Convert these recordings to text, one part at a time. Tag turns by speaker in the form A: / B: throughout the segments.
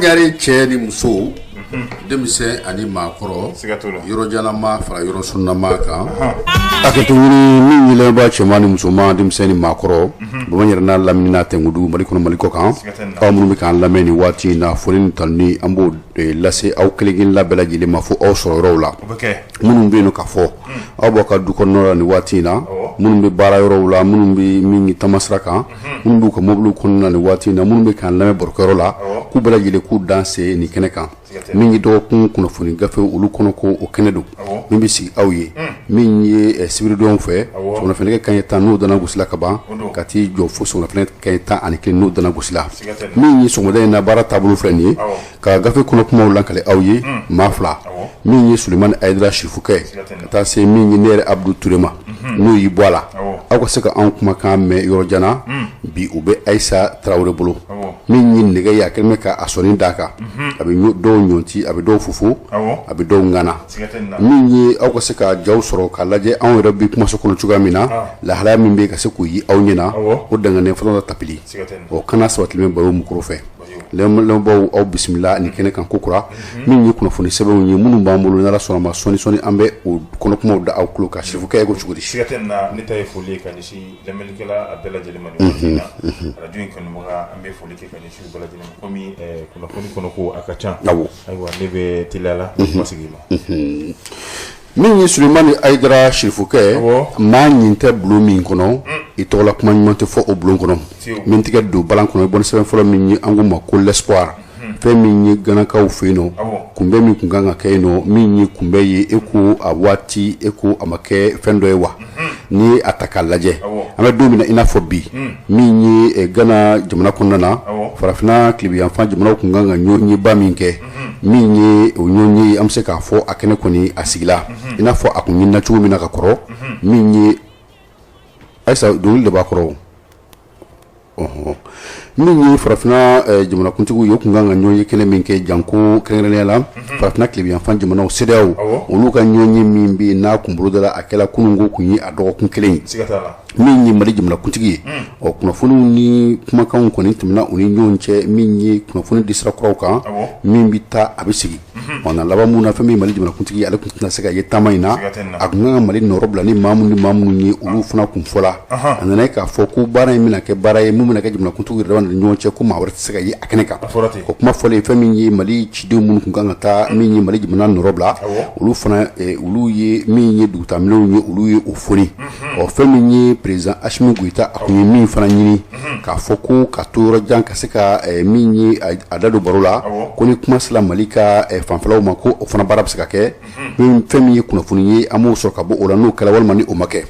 A: Nyari cɛ ni muso denmisɛn ani maakɔrɔ yɔrɔ janama fara yɔrɔ sunnama kan hakɛto ɲini min yɛlɛba cɛman ni musoman denmisɛn ni maakɔrɔ bama yɛrɛ n'a lamini tɛnkudu Mali kɔnɔ Mali kɔ kan aw minnu bɛ k'an lamɛn ni waati in na foli ni tanuni an b'o lase aw kelen la bɛɛ lajɛlen ma fo aw sɔrɔ yɔrɔw la minnu bɛ yen ka fɔ aw b'aw ka du kɔnɔ la ni waati in na minnu bɛ baara yɔrɔw la minnu bɛ min tamasira kan minnu b'u ka mobile kɔnɔna ni waati in na minnu bɛ k'an lamɛn barokɛyɔrɔ la k'u bɛɛ lajɛlen k'u danse ni kɛnɛ kan min ye dɔgɔkun kunnafoni gafe olu kɔnɔ ko o kɛnɛ don min bɛ sigi aw ye min ye sibiridonw fɛ sɔgɔnafɛnɛgɛ kanɲɛ 10 n'o dana gosila ka ban ka t'i jɔ fo sɔgɔnafɛnɛgɛ kanɲɛ 11 n'o dana gosila min ye sɔgɔmada in na baara taabolo filɛ nin ye ka gafe kɔnɔ kumaw lankale aw ye maa fila min ye Sulemani Ayidara Sirifukɛ ka taa se min ye ne yɛrɛ Abdou Touré ma n'o y'i bɔ a la aw ka se ka anw kumakan mɛn yɔrɔ janna bi u bɛ Ayisa Tarawele bolo min ye nɛgɛ ye a kɛlen bɛ ka a sɔnni d'a kan a bɛ dɔw ɲɔnti a bɛ dɔw fufu a bɛ dɔw ŋana min ye aw ka se ka jaw sɔrɔ k'a lajɛ anw yɛrɛ bɛ kumaso kɔnɔ cogoya min na lahalaya min bɛ ka se k'o yi aw ɲɛna o danganen fana tapili o kana sabatilen bɛ baro mukoro fɛ lɛmbaw aw bisimila ni kɛnɛ kan kokura min ye kunnafoni sɛbɛnw ye minnu b'an bolo n'Ala sɔnna ma sɔni an bɛ o kɔnɔ kumaw da aw kulo kan Sirifukɛ ye ko cogo di
B: ne ta ye foli ka ɲɛsin lamɛnnikɛla a bɛɛ lajɛlen ma ni waati in na radio in kanubaga an bɛ foli kɛ ka ɲɛsin u bɛɛ lajɛlen ma komi kunnafoni kɔnɔ ko a ka ca ayiwa ne bɛ teliya la kuma sigi ma
A: min ye Sulemani Ayidara Sirifukɛ maa ɲin tɛ bulon min kɔnɔ i tɔgɔla kuma ɲuman tɛ fɔ o bulon kɔnɔ min tigɛ don balan kɔnɔ i bɔn sɛbɛn fɔlɔ min ye an ko ma ko l'espoir fɛn min ye ganakaw fɛ yen nɔ kunbɛ min kun kan ka kɛ yen nɔ min ye kunbɛ ye e ko a waati e ko a ma kɛ fɛn dɔ ye wa ni a ta k'a lajɛ an bɛ don min na i n'a fɔ bi min ye Gana jamana kɔnɔna na farafinna tilebiyanfan jamanaw kun kan ka ɲɔɲɛba min kɛ min ye o ɲɔɲɛ ye an bɛ se k'a fɔ a kɛnɛ kɔni a sigila i n'a fɔ a kun ɲinina cogo min na ka kɔrɔ min ye Ayisa dɔnkili de b'a kɔrɔ min ye farafinna jamanakuntigiw ye kun kan ka ɲɔɲɛ kɛnɛ min kɛ janko kɛrɛnkɛrɛnnenya la farafinna tilebiyanfan jamanaw CEDEAO olu ka ɲɔɲɛ min bɛ n'a kun bolo dala a kɛla kununko kun ye a dɔgɔkun kelen ye min ye Mali jamanakuntigi ye kunnafoniw ni kumakanw kɔni tɛmɛna u ni ɲɔgɔn cɛ min ye kunnafoni di sira kuraw kan min bɛ taa a bɛ sigi na laban mun na fɛn min ye Mali jamanakuntigi ye ale tun tɛna se ka ye taama in na a kun kan ka Mali nɔrɔ bila ni maa minnu ye olu fana kun fɔla a nana k'a fɔ ko baara in bɛna kɛ baara ye mun bɛna kɛ jamanakuntigi yɛrɛ ni ɲɔgɔn cɛ ko maa wɛrɛ tɛ se ka ye a kɛnɛ kan o kuma fɔlen fɛn min ye Mali cidenw minnu kun kan ka taa min ye Mali jamana nɔrɔ bila olu fana olu ye min ye dugutaaminɛnw ye olu ye o foni fɛn min ye président Assimi Goïta a kun ye min fana ɲini k'a fɔ ko ka to yɔrɔ jan ka se ka min ye a da don baro la ko ni kuma sela Mali ka fanfɛlaw ma ko o fana baara bɛ se ka kɛ fɛn min ye kunnafoni ye an b'o sɔrɔ ka bɔ o la n'o kɛla walima ni o ma kɛ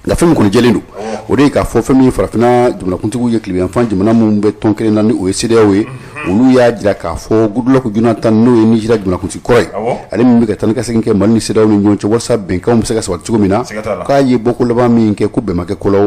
A: nka fɛn min kɔni jɛlen don o de ye k'a fɔ fɛn min ye farafinna jamanakuntigiw ye tilebiyanfan jamana minnu bɛ tɔn kelen na ni o ye CEDEAO ye olu y'a jira k'a fɔ Goodluck Jonathan n'o ye Nigéria jamanakuntigi kɔrɔ ye ale min bɛ ka taa ni ka segin kɛ Mali ni CEDEAO ni ɲɔgɔn cɛ walasa bɛnkanw bɛ se ka sabati cogo min na k'a ye bɔko laban min kɛ ko bɛn ma kɛ ko la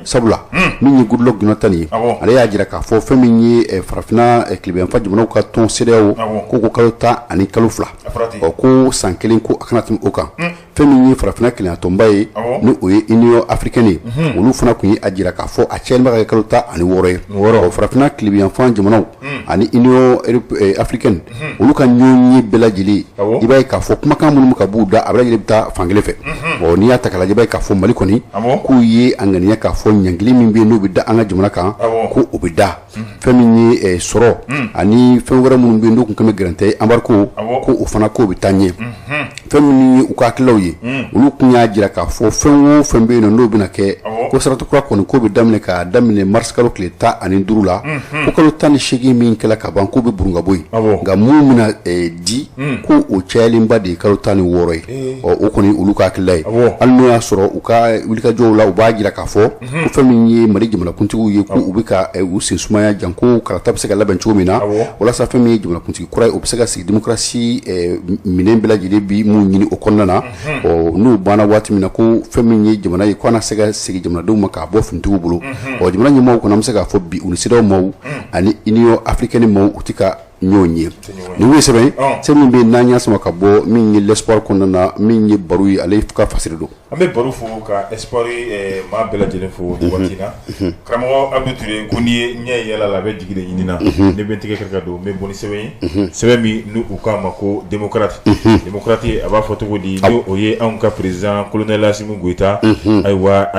A: sabula min ye Goodluck Jonathan ye ale y'a jira k'a fɔ fɛn min ye farafinna tilebiyanfan jamanaw ka tɔn CEDEAO ko ko kalo 10 ani kalo 2 ko san kelen ko a kana tɛmɛ o kan fɛn min ye farafinna kelennatɔnba ye ni o ye Union africaine ye olu fana kun ye a jira k'a fɔ a cɛnni bɛ ka kɛ kalo 10 ani 6 ye farafinna tilebiyanfan jamanaw ani Union africaine olu ka ɲɔgɔn ye bɛɛ lajɛlen i b'a ye k'a fɔ kumakan minnu ka b'u da a bɛɛ lajɛlen bɛ taa fankelen fɛ n'i y'a ta k'a lajɛ i b'a ye k'a fɔ Mali kɔni k'u ye a ŋaniya k'a fɔ ɲankili min bɛ yen n'o bɛ da an ka jamana kan ko o bɛ da fɛn min ye sɔrɔ ani fɛn wɛrɛ minnu bɛ yen n'o kun kan bɛ gɛrɛntɛ ye embargo ko o fana k'o bɛ taa ɲɛ fɛn minnu ye u ka hakililaw ye olu kun y'a jira k'a fɔ fɛn o fɛn bɛ yen n'o bɛna kɛ ko sarata kura kɔni k'o bɛ daminɛ k'a daminɛ mars kalo tile 15 la ko kalo 18 min kɛla ka ban k'o bɛ burun ka bɔ yen nka mun bɛna di ko o cɛyalenba de ye kalo 16 ye o kɔni olu ka hakilila ye hali n'o y'a sɔrɔ u ka wulikajɔw la u b'a jira k'a fɔ ko fɛn min ye Mali jamanakuntigiw ye ko u bɛ ka u sen sumaya jan ko karata bɛ se ka labɛn cogo min na walasa fɛn min ye jamanakuntigi kura ye o bɛ se ka sigi démocratie minɛn bɛɛ lajɛlen bi mun ɲini o kɔnɔna na n'u banna waati min na ko fɛn min ye jamana ye ko an na se ka sigi jamanadenw ma k'a bɔ finitigiw bolo jamana ɲɛmaaw kɔni an bɛ se k'a fɔ bi u ni CEDEAO maaw ani Union africaine maaw u tɛ ka ɲɔgɔn ye nin ye sɛbɛn sɛ min bɛ n'an y'a sama ka bɔ min ye l'espoir kɔnɔna na min ye baro ye ale ka fasiri don
B: an bɛ baro fo ka espoir maa bɛɛ lajɛlen fo nin waati na karamɔgɔ Abdou Touré ko n'i ye ɲɛ yɛlɛ la a bɛ jigi de ɲini na ne bɛ n tigɛ kɛrɛ ka don n bɛ bɔ ni sɛbɛn ye sɛbɛn min n'u k'a ma ko démocrate démocrate a b'a fɔ cogo di ni o ye anw ka président colonel Assimi Goïta ayiwa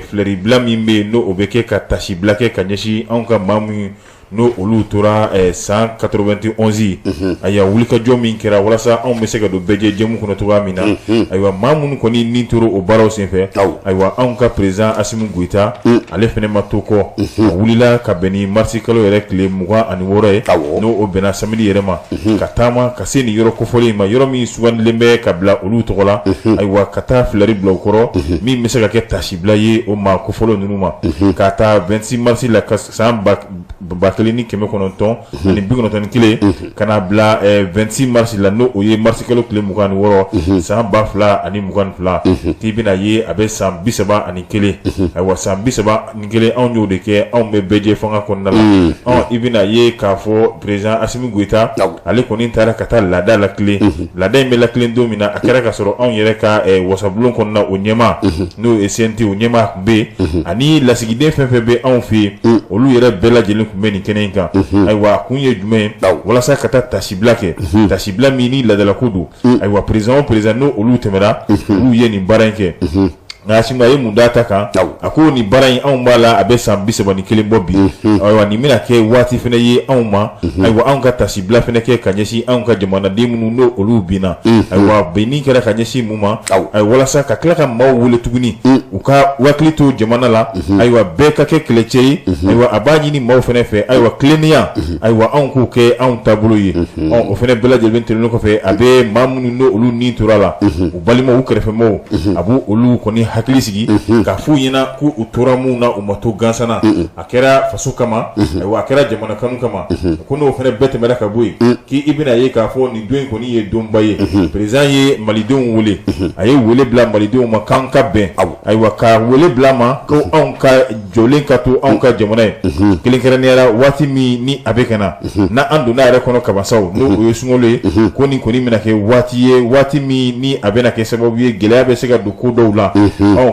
B: fleury bila min bɛ yen n'o o bɛ kɛ ka tasi bila kɛ ka ɲɛsin anw ka maa min n'o olu tora san 91 ayiwa wulikajɔ min kɛra walasa anw bɛ se ka don bɛɛ jɛmu kɔnɔ cogoya min na ayiwa maa minnu kɔni ni tora o baaraw senfɛ ayiwa anw ka président Assimi Goïta ale fɛnɛ ma to kɔ a wulila ka bɛn ni marisi kalo yɛrɛ tile 26 ye n'o o bɛnna samedi yɛrɛ ma ka taama ka se nin yɔrɔ kofɔlen ma yɔrɔ min sugandilen bɛ ka bila olu tɔgɔ la ayiwa ka taa fleury bila o kɔrɔ min bɛ se ka kɛ tasibila ye o maa kofɔlen ninnu ma ka taa 26 marisi la ka san 1991 ani 91 kana bila 26 mars la no o ye mars kalo tile 26 san 2022 ti bina ye a bɛ san 31 ayiwa san 31 anw y'o de kɛ anw bɛ bɛɛ fanga kɔnɔna la i bina ye k'a fɔ président Assimi Goïta ale kɔni taara ka taa laada la tile laada in bɛ la tile don min na a kɛra ka sɔrɔ anw yɛrɛ ka wasabulon kɔnɔna o ɲɛma n'o ye CNT o ɲɛma bɛ ani lasigiden fɛn fɛn bɛ anw fɛ yen olu yɛrɛ bɛɛ lajɛlen kun bɛ nin kɛnɛ in kan ayiwa kun ye jumɛn ye walasa ka taa tasibila kɛ tasibila min ni ladalako don ayiwa président n'o olu tɛmɛra olu ye nin baara in kɛ nka Assimi a ye mun d'a ta kan a ko nin baara in anw b'a la a bɛ san 31 bɔ bi ayiwa nin bɛna kɛ waati fɛnɛ ye anw ma ayiwa anw ka tasibila fɛnɛ kɛ ka ɲɛsin anw ka jamanaden minnu n'o olu binna ayiwa benni kɛra ka ɲɛsin mun ma ayiwa walasa ka tila ka maaw wele tuguni u ka hakili to jamana la ayiwa bɛɛ ka kɛ kɛlɛcɛ ye ayiwa a b'a ɲini maaw fɛnɛ fɛ ayiwa tilennenya ayiwa anw k'o kɛ anw taabolo ye o fɛnɛ bɛɛ lajɛlen tɛmɛnen kɔfɛ a bɛ maa minnu n'o olu ni tora la u balimaw u kɛrɛfɛmaaw a b'u olu kɔni hakili sigi ka fu ɲɛna ko u tora mun na u ma to gansana a kɛra faso kama ayiwa a kɛra jamana kanu kama ko n'o fɛnɛ bɛɛ tɛmɛra ka bɔ yen k'i bɛna ye k'a fɔ nin don in kɔni ye donba ye président ye malidenw wele a ye wele bila malidenw ma k'an ka bɛn ayiwa ka wele bila ma ko anw ka jɔlen ka to anw ka jamana ye kelenkɛrɛnnenya waati min ni a bɛ ka na na an donna yɛrɛ kɔnɔ kabasaw n'o o ye sunkalo ye ko nin kɔni bɛna kɛ waati ye waati min ni a bɛna kɛ sababu ye gɛlɛya bɛ se ka don ko dɔw la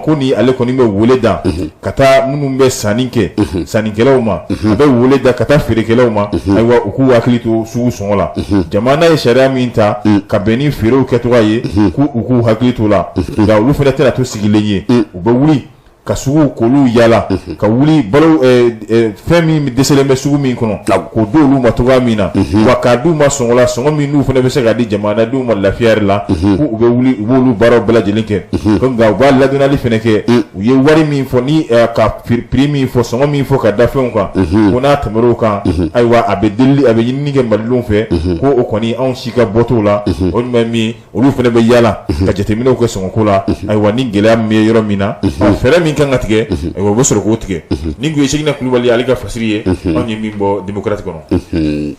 B: ko ni ale kɔni bɛ wele da ka taa minnu bɛ sanni kɛ sannikɛlaw ma a bɛ wele da ka taa feerekɛlaw ma ayiwa u k'u hakili to sugu sɔngɔ la jamana ye sariya min ta ka bɛn ni feerew kɛcogoya ye k'u k'u hakili to la nka olu fɛnɛ tɛna to sigilen ye u bɛ wuli ka sugu k'olu yala ka wuli balo fɛn min dɛsɛlen bɛ sugu min kɔnɔ k'o di olu ma cogoya min na wa k'a d'u ma sɔngɔ la sɔngɔ min n'u fana bɛ se ka di jamanadenw ma lafiya yɛrɛ la ko u bɛ wuli u b'olu baaraw bɛɛ lajɛlen kɛ nka u b'a ladɔnniyali fana kɛ u ye wari min fɔ ni ka prix min fɔ sɔngɔ min fɔ ka da fɛnw kan ko n'a tɛmɛr'o kan ayiwa a bɛ delili a bɛ ɲinini kɛ malidenw fɛ ko o kɔni anw si ka bɔ t'o la o ɲuman min olu fana bɛ yala ka jateminɛw kɛ sɔngɔko la ayiwa ni gɛlɛya min bɛ yɔrɔ min na fɛɛrɛ min kan ka tigɛ ayiwa u bɛ sɔrɔ k'o tigɛ ni kun ye Seginna Kulubali ale ka fasiri ye anw ye min bɔ démocrate kɔnɔ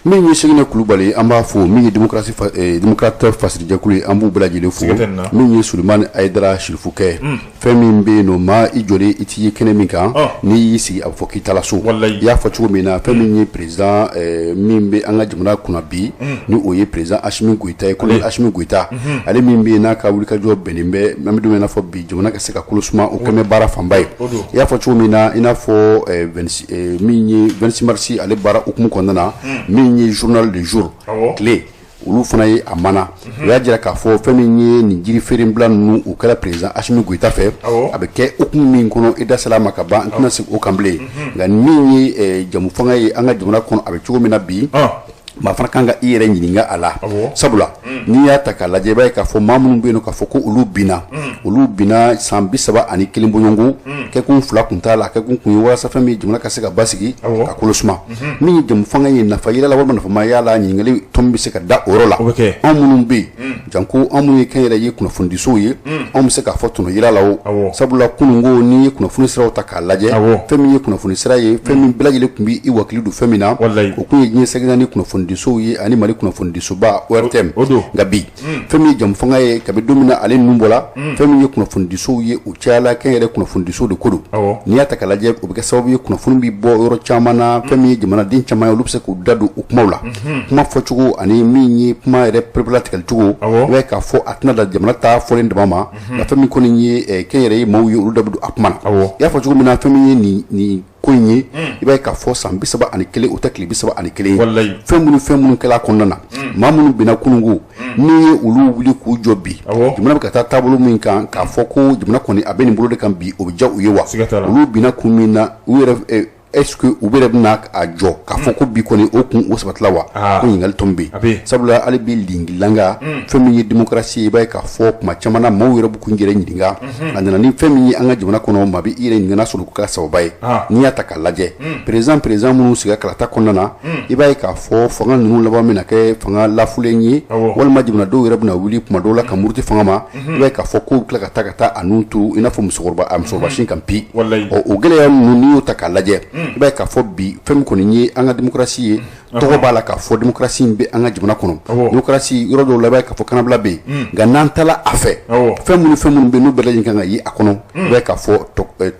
A: min ye Seginna Kulubali an b'a fɔ min ye démocrate fasirijɛkulu ye an b'u bɛɛ lajɛlen fo min ye Sulemani Ayidara Sirifukɛ fɛn min bɛ yen nɔ maa i jɔlen i t'i ye kɛnɛ min kan n'i y'i sigi a bɛ fɔ k'i taala so i y'a fɔ cogo min na fɛn min ye président min bɛ an ka jamana kunna bi ni o ye président Assimi Goïta ye colonel Assimi Goïta ale min bɛ yen n'a ka wulikajɔ bɛnnen bɛ an bɛ don min na fɔ bi jamana ka se ka kolo suma o kɛmɛ baara fanba ye i y'a fɔ cogo min na i n'a fɔ min ye 26 mars ale baara hukumu kɔnɔna na min ye journal du jour tile olu fana ye a mana o y'a jira k'a fɔ fɛn min ye nin jiri feerenbila ninnu u kɛra président Assimi Goïta fɛ a bɛ kɛ hukumu min kɔnɔ i da sela ma ka ban n tɛna segin o kan bilen nka min ye jamu fanga ye an ka jamana kɔnɔ a bɛ cogo min na bi maa fana kan ka i yɛrɛ ɲininka a la sabula n'i y'a ta k'a lajɛ i b'a ye k'a fɔ maa minnu bɛ yen k'a fɔ ko olu binna san 31 bɔɲɔgɔnko kɛkun 2 kun t'a la kɛkun kun ye walasa fɛn min jamana ka se ka basigi ka kolo suma min ye jamu fanga ye nafa yira la walima nafa ma y'a la ɲininkali tɔn bɛ se ka da o yɔrɔ la anw minnu bɛ yen janko anw minnu ye kɛnyɛrɛ ye kunnafonidisow ye anw bɛ se k'a fɔ tɔnɔ yira la o sabula kununko n'i ye kunnafoni siraw ta k'a lajɛ fɛn min ye kunnafoni sira ye fɛn min bɛɛ lajɛlen tun bɛ i wakili don fɛn min na o kun ye diɲɛ sɛgɛnna ni kunnafoni kunnafonidisow ye ani Mali kunnafonidisoba ORTM nka bi fɛn min ye jamu fanga ye kabi don min na ale ninnu bɔla fɛn min ye kunnafonidisow ye u cayala kɛn yɛrɛ kunnafonidisow de ko don n'i y'a ta k'a lajɛ o bɛ kɛ sababu ye kunnafoni bi bɔ yɔrɔ caman na fɛn min ye jamanaden caman ye olu bɛ se k'u da don u kumaw la kuma fɔcogo ani min ye kuma yɛrɛ perepere latigɛli cogo i b'a ye k'a fɔ a tɛna da jamana ta fɔlen dama ma nka fɛn min kɔni ye kɛn yɛrɛ ye maaw ye olu da bɛ don a kuma na i y'a fɔ cogo min na fɛn min ye nin ko in ye i b'a ye k'a fɔ san 31 o tɛ tile 31 fɛn minnu kɛla kɔnɔna na maa minnu binna kununko n'i ye olu wuli k'u jɔ bi jamana bɛ ka taa taabolo min kan k'a fɔ ko jamana kɔni a bɛ nin bolo de kan bi o bɛ diya u ye wa olu binna kun min na u yɛrɛ est-ce que u bɛrɛ bɛna a jɔ k'a fɔ ko bi kɔni o kun o sabatila wa ko ɲininkali tɔn bɛ yen sabula hali bi lingilanga fɛn min ye démocratie ye i b'a ye k'a fɔ kuma caman na maaw yɛrɛ b'u k'u yɛrɛ ɲininka a nana ni fɛn min ye an ka jamana kɔnɔ maa bɛ i yɛrɛ ɲininka n'a sɔrɔ k'o kɛra sababa ye n'i y'a ta k'a lajɛ président minnu sigira kalata kɔnɔna na i b'a ye k'a fɔ fanga ninnu laban bɛna kɛ fanga lafulen ye walima jamanadenw yɛrɛ bɛna wuli kuma dɔw la ka muruti fanga ma i b'a ye k'a fɔ k'u bɛ tila ka taa a nun tu i n'a fɔ musokɔrɔba sin kan bi o gɛlɛya ninnu n'i y'o ta k'a lajɛ i b'a ye k'a fɔ bi fɛn min kɔni ye an ka démocratie ye tɔgɔ b'a la k'a fɔ démocratie in bɛ an ka jamana kɔnɔ démocratie yɔrɔ dɔw la i b'a ye k'a fɔ kanabila bɛ yen nka n'an taala a fɛ fɛn minnu bɛ yen n'u bɛɛ lajɛlen kan ka ye a kɔnɔ i b'a ye k'a fɔ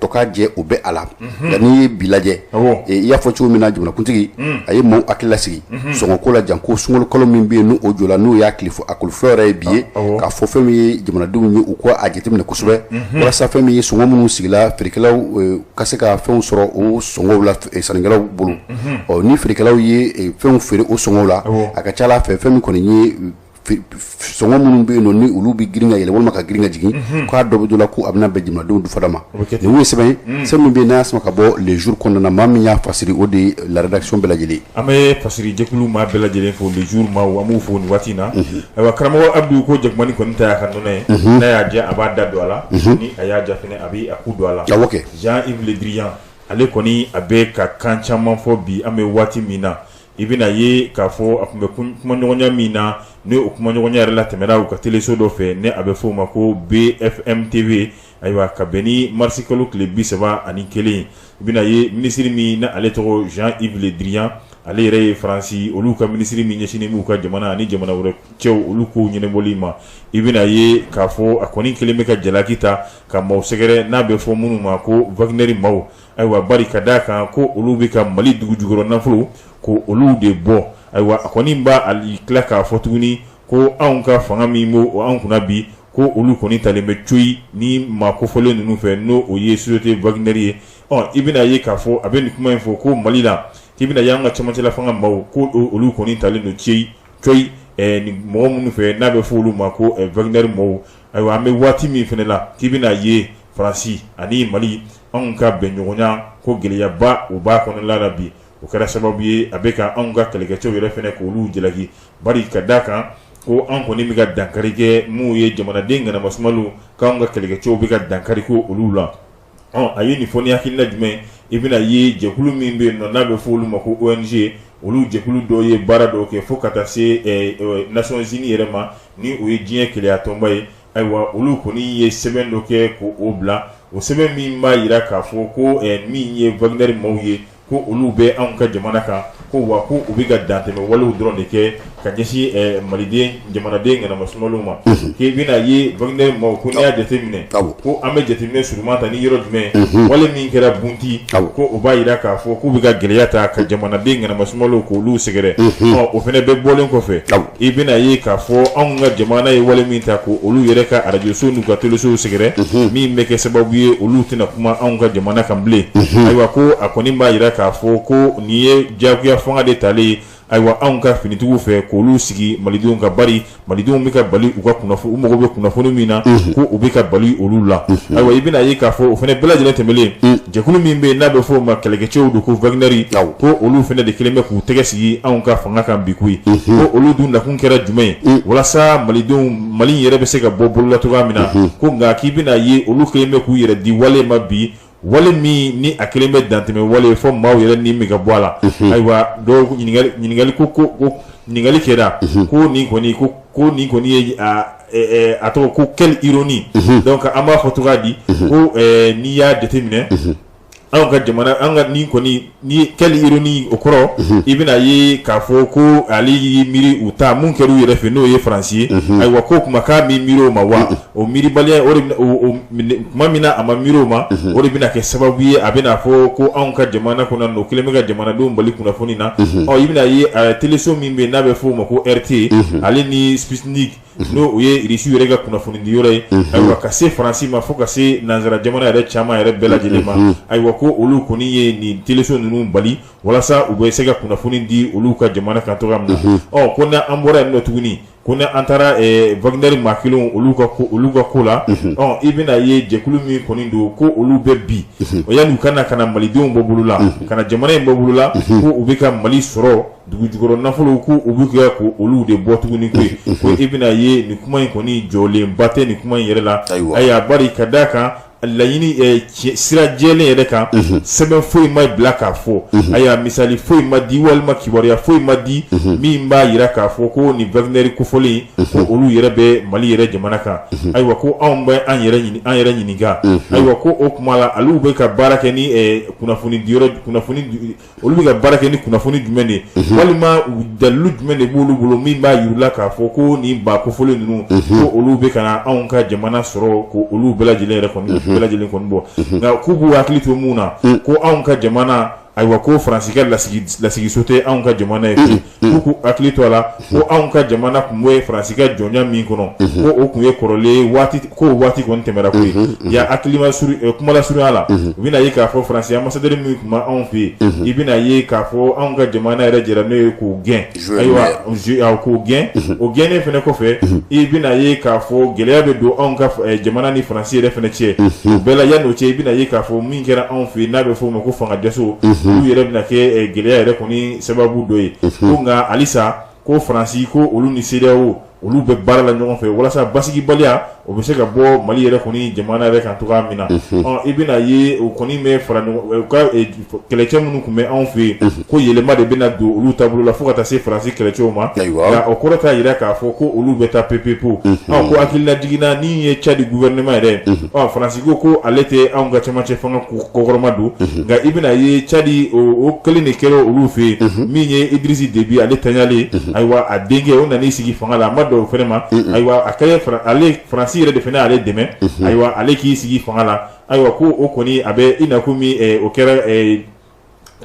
A: tɔ ka jɛ o bɛ a la nka n'i ye bi lajɛ i y'a fɔ cogo min na jamanakuntigi a ye maaw hakili lasigi sɔngɔko la janko sunkalo kalo min bɛ yen n'o jɔla n'o y'a akilifo yɛrɛ ye bi ye k'a fɔ fɛn min ye jamanadenw ye u ko a jateminɛ kosɛbɛ walasa fɛn min ye sɔngɔ minnu sigila feerekɛlaw ka se ka fɛnw sɔrɔ o sɔngɔw la sannikɛlaw bolo ni feerekɛlaw ye fɛnw feere o sɔngɔw la a ka ca ala fɛ fɛn min kɔni ye sɔngɔ minnu bɛ yen nɔ ni olu bɛ girin ka yɛlɛ walima ka girin ka jigin k'a dɔ bɛ dɔ la ko a bɛna bɛn jamanadenw dufada ma nin ye sɛbɛn min bɛ yen n'a y'a sama ka bɔ les jours kɔnɔna na maa min y'a fasiri o de ye la rédaction bɛɛ lajɛlen
B: an bɛ fasiri jɛkulu maa bɛɛ lajɛlen fo les jours maaw an b'u fo nin waati in na ayiwa karamɔgɔ Abdou ko jakumani kɔni ta y'a ka nɔnɔ ye n'a y'a diya a b'a da don a la ni a y'a diya fɛnɛ a bɛ a ku don a la Jean-Yves Le Drian ale kɔni a bɛ ka kan caman fɔ bi an bɛ waati min na i bɛna ye k'a fɔ a tun bɛ kumaɲɔgɔnya min na ni o kumaɲɔgɔnya yɛrɛ la tɛmɛna u ka téléso dɔ fɛ ne a bɛ fɔ o ma ko BFM TV ayiwa ka bɛn ni marisi kalo tile 31 i bɛna ye minisiri min na ale tɔgɔ Jean-Yves Le Drian ale yɛrɛ ye Faransi olu ka minisiri min ɲɛsinnen b'u ka jamana ani jamana wɛrɛ cɛw olu ko ɲɛnabɔli ma i bɛna ye k'a fɔ a kɔni kelen bɛ ka jalaki ta ka maaw sɛgɛrɛ n'a bɛ fɔ minnu ma ko Wagner maaw ayiwa bari ka d'a kan ko olu bɛ ka Mali dugu jukɔrɔ nafolo ko olu de bɔ ayiwa a kɔni b'a tila k'a fɔ tuguni ko anw ka fanga min b'o anw kunna bi ko olu kɔni talen bɛ coyi ni maa kofɔlen ninnu fɛ n'o o ye société Wagner ye i bɛna ye k'a fɔ a bɛ nin kuma in fɔ ko Mali la k'i bɛna ye an ka cɛmancɛla fanga maaw ko olu kɔni talen don coyi ni mɔgɔ minnu fɛ n'a bɛ fɔ olu ma ko Wagner maaw ayiwa an bɛ waati min fɛnɛ la k'i bɛna ye Faransi ani Mali anw ka bɛnɲɔgɔnya ko gɛlɛyaba o b'a kɔnɔna la bi o kɛra sababu ye a bɛ ka anw ka kɛlɛkɛcɛw yɛrɛ fɛnɛ k'olu jalaki bari ka d'a kan ko an kɔni bɛ ka dankari kɛ mun ye jamanaden ŋanamasumaliw k'anw ka kɛlɛkɛcɛw bɛ ka dankari ko olu la a ye nin fɔ ni hakilina jumɛn i bɛna ye jɛkulu min bɛ yen nɔ n'a bɛ fɔ olu ma ko ONG olu jɛkulu dɔw ye baara dɔw kɛ fo ka taa se Nations Unies yɛrɛ ma ni o ye diɲɛ kelenya tɔnba ye ayiwa olu kɔni ye sɛbɛn dɔ kɛ k'o bila o sɛbɛn min b'a jira k'a fɔ ko min ye Wagner maaw ye ko olu bɛ anw ka jamana kan ko wa ko u bɛ ka dantɛmɛ walew dɔrɔn de kɛ ka ɲɛsin maliden jamanaden ŋanamasumaliw ma k'i bɛna ye Wagner maaw ko n'i y'a jateminɛ ko an bɛ jateminɛ surunman ta ni yɔrɔ jumɛn wale min kɛra bunti ko o b'a jira k'a fɔ k'u bɛ ka gɛlɛya ta ka jamanaden ŋanamasumaliw k'olu sɛgɛrɛ o fana bɛ bɔlen kɔfɛ i bɛna ye k'a fɔ anw ka jamana ye wale min ta ko olu yɛrɛ ka arajoso n'u ka telesow sɛgɛrɛ min bɛ kɛ sababu ye olu tɛna kuma anw ka jamana kan bilen ayiwa ko a kɔni b'a jira k'a fɔ ko nin ye diyagoya fanga de talen ye ayiwa anw ka finitigiw fɛ k'olu sigi malidenw ka bari malidenw bɛ ka bali u mago bɛ kunnafoni min na ko u bɛ ka bali olu la ayiwa i bɛna ye k'a fɔ o fana bɛɛ lajɛlen tɛmɛlen jɛkulu min bɛ yen n'a bɛ fɔ o ma kɛlɛkɛcɛw don ko Wagner ko olu fana de kelen bɛ k'u tɛgɛ sigi anw ka fanga kan bi koyi ko olu dun nakun kɛra jumɛn ye walasa malidenw Mali yɛrɛ bɛ se ka bɔ bolola cogoya min na ko nka k'i bɛna ye olu kelen bɛ k'u yɛrɛ di wale ma bi wale min ni a kelen bɛ dantɛmɛ wale fɔ maaw yɛrɛ ni min ka bɔ a la ayiwa dɔw ɲininkali ko ɲininkali kɛra ko nin kɔni ye a tɔgɔ ko quelle ironie donc an b'a fɔ cogoya di ko n'i y'a jateminɛ an ka jamana an ka ni kɔni ni quelle ironie o kɔrɔ i bɛna ye k'a fɔ ko ale y'i miiri u ta mun kɛra u yɛrɛ fɛ n'o ye faransi ye ayiwa ko kuma k'a mi miiri o ma wa o miiribaliya o de kuma min na a ma miiri o ma o de bɛna kɛ sababu ye a bɛna fɔ ko anw ka jamana kɔnɔ o kelen bɛ ka jamanadenw bali kunnafoni na i bɛna ye télévision min bɛ yen n'a bɛ fɔ o ma ko RT ale ni Sputnik n'o o ye Russie yɛrɛ ka kunnafoni di yɔrɔ ye ayiwa ka se faransi ma fo ka se nanzara jamana yɛrɛ caman yɛrɛ bɛɛ lajɛlen ma ayiwa ko olu kɔni ye nin télévision ninnu bali walasa u bɛ se ka kunnafoni di olu ka jamana kan cogoya min na ko na an bɔra yen nɔ tuguni ko na an taara Wagner maa kelen olu ka ko la i bɛna ye jɛkulu min kɔni don ko olu bɛ bi o yanni u kana malidenw bɔ bolo la kana jamana in bɔ bolo la ko u bɛ ka Mali sɔrɔ dugujukɔrɔ nafolo ko u bɛ kɛ ko olu de bɔ tuguni ko i bɛna ye nin kuma in kɔni jɔlenba tɛ nin kuma in yɛrɛ la ayiwa bari ka d'a kan laɲini sira jɛlen yɛrɛ kan sɛbɛn foyi ma bila k'a fɔ ayiwa misali foyi ma di walima kibaruya foyi ma di min b'a yira k'a fɔ ko nin Wagner kofɔlen ko olu yɛrɛ bɛ Mali yɛrɛ jamana kan ayiwa ko anw bɛ an yɛrɛ ɲininka ayiwa ko o kuma la olu bɛ ka baara kɛ ni kunnafoni olu bɛ ka baara kɛ ni kunnafoni jumɛn de walima dalilu jumɛn de b'olu bolo min b'a yirula k'a fɔ ko nin ba kofɔlen ninnu ko olu bɛ ka na anw ka jamana sɔrɔ ko olu bɛɛ lajɛlen yɛrɛ kɔni bɛɛ lajɛlen kɔni bɔ nka k'u b'u hakili to mun na ko anw ka jamana ayiwa ko faransi ka lasigiso tɛ anw ka jamana ye k'u hakili to a la ko anw ka jamana tun bɛ faransi ka jɔnya min kɔnɔ ko o tun ye kɔrɔlen ko waati kɔni tɛmɛra ko ye ya hakili ma kuma lasurunya la u bɛna ye k'a fɔ faransi ambassadeur min tun bɛ anw fɛ yen i bɛna ye k'a fɔ anw ka jamana yɛrɛ jɛra n'o ye k'o gɛn ayiwa k'o gɛn o gɛnnen fana kɔfɛ i bɛna ye k'a fɔ gɛlɛya bɛ don anw ka jamana ni faransi yɛrɛ fana cɛ o bɛɛ la yan'o cɛ i bɛna ye k'a fɔ min kɛra anw fɛ yen n'a bɛ fɔ o ma ko fanga dɛsɛw olu yɛrɛ bɛna kɛ gɛlɛya yɛrɛ kɔni sababu dɔ ye ko nka halisa ko faransi ko olu ni CEDEAO olu bɛ baara la ɲɔgɔn fɛ walasa basigibaliya o bɛ se ka bɔ Mali yɛrɛ kɔni jamana yɛrɛ kan cogoya min na i bɛna ye o kɔni bɛ fara ɲɔgɔn u ka kɛlɛcɛ minnu tun bɛ anw fɛ yen ko yɛlɛma de bɛna don olu taabolo la fo ka taa se faransi kɛlɛcɛw ma nka o kɔrɔ t'a jira k'a fɔ ko olu bɛ taa pepewu ko hakilina jiginna ni ye Tchad gouvernement yɛrɛ faransi ko ale tɛ anw ka cɛmancɛ fanga kɔkɔrɔma don nka i bɛna ye Tchad o kelen de kɛra olu fɛ yen min ye Idrisi Déby ale taɲalen ayiwa a denkɛ o nan'i sigi fanga la a ma dɔn o fɛnɛ ma ayiwa a kɛlen ale faransi yɛrɛ de fana ale dɛmɛ ayiwa ale k'i sigi fanga la ayiwa ko o kɔni a bɛ i na komi o kɛra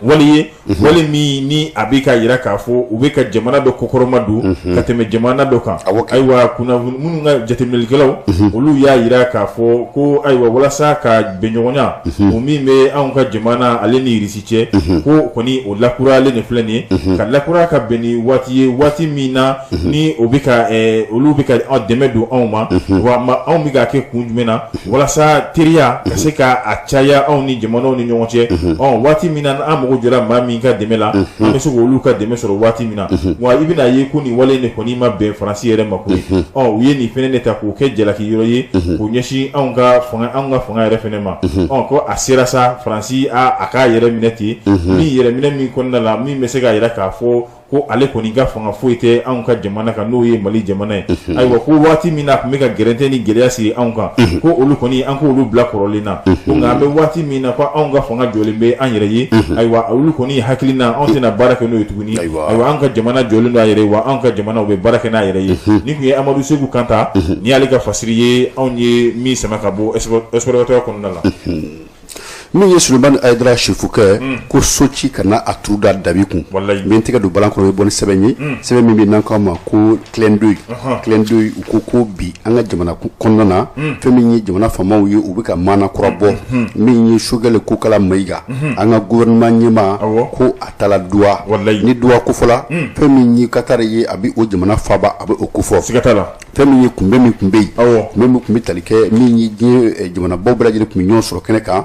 B: wali ye wali min ni a bɛ ka yira k'a fɔ u bɛ ka jamana dɔ kokɔrɔma don ka tɛmɛ jamana dɔ kan ayiwa minnu ka jateminɛlikɛlaw olu y'a yira k'a fɔ ko ayiwa walasa ka bɛnɲɔgɔnya o min bɛ anw ka jamana ale ni Irisi cɛ ko kɔni o lakuralen de filɛ nin ye ka lakura ka bɛn ni waati ye waati min na ni o bɛ ka olu bɛ ka dɛmɛ don anw ma wa anw bɛ ka kɛ kun jumɛn na walasa teriya ka se ka a caya anw ni jamanaw ni ɲɔgɔn cɛ waati min na an mago jɔra maa min ka dɛmɛ la an bɛ se k'olu ka dɛmɛ sɔrɔ waati min na wa i bɛna ye ko nin wale de kɔni ma bɛn faransi yɛrɛ ma koyi u ye nin fɛnɛ de ta k'o kɛ jalaki yɔrɔ ye k'o ɲɛsin anw ka fanga yɛrɛ fɛnɛ ma ko a sera sa faransi a k'a yɛrɛ minɛ ten min yɛrɛ minɛ min kɔnɔna la min bɛ se k'a yira k'a fɔ ko ale kɔni ka fanga foyi tɛ anw ka jamana kan n'o ye Mali jamana ye ayiwa ko waati min na a tun bɛ ka gɛrɛntɛ ni gɛlɛya siri anw kan ko olu kɔni an k'olu bila kɔrɔlen na ko nka an bɛ waati min na ko anw ka fanga jɔlen bɛ an yɛrɛ ye ayiwa olu kɔni hakilina anw tɛna baara kɛ n'o ye tuguni ayiwa an ka jamana jɔlen don a yɛrɛ ye wa anw ka jamana u bɛ baara kɛ n'a yɛrɛ ye ni tun ye Amadu Seku Kanta ni y'ale ka fasiri ye anw ye min sama ka bɔ exploratoire kɔnɔna la
A: min ye Sulemani Ayidara Sefu kɛ ko Soci kana a turu da dabi kun min tɛgɛ don balan kɔnɔ o ye bɔ ni sɛbɛn ye sɛbɛn min bɛ n'an k'a ma ko clin d'œil u ko bi an ka jamana kɔnɔna na fɛn min ye jamana faamaw ye u bɛ ka maana kura bɔ min ye Sogɛlɛ Kokala Mayiga an ka gouvernement ɲɛmaa ko a taala Doha ni Doha kofɔla fɛn min ye Katari ye a bɛ o jamana faaba a bɛ o kofɔ fɛn min ye kunbɛn min tun bɛ yen kunbɛn min tun bɛ tali kɛ min ye diɲɛ jamanabaw bɛɛ lajɛlen tun bɛ ɲɔgɔn sɔrɔ kɛnɛ kan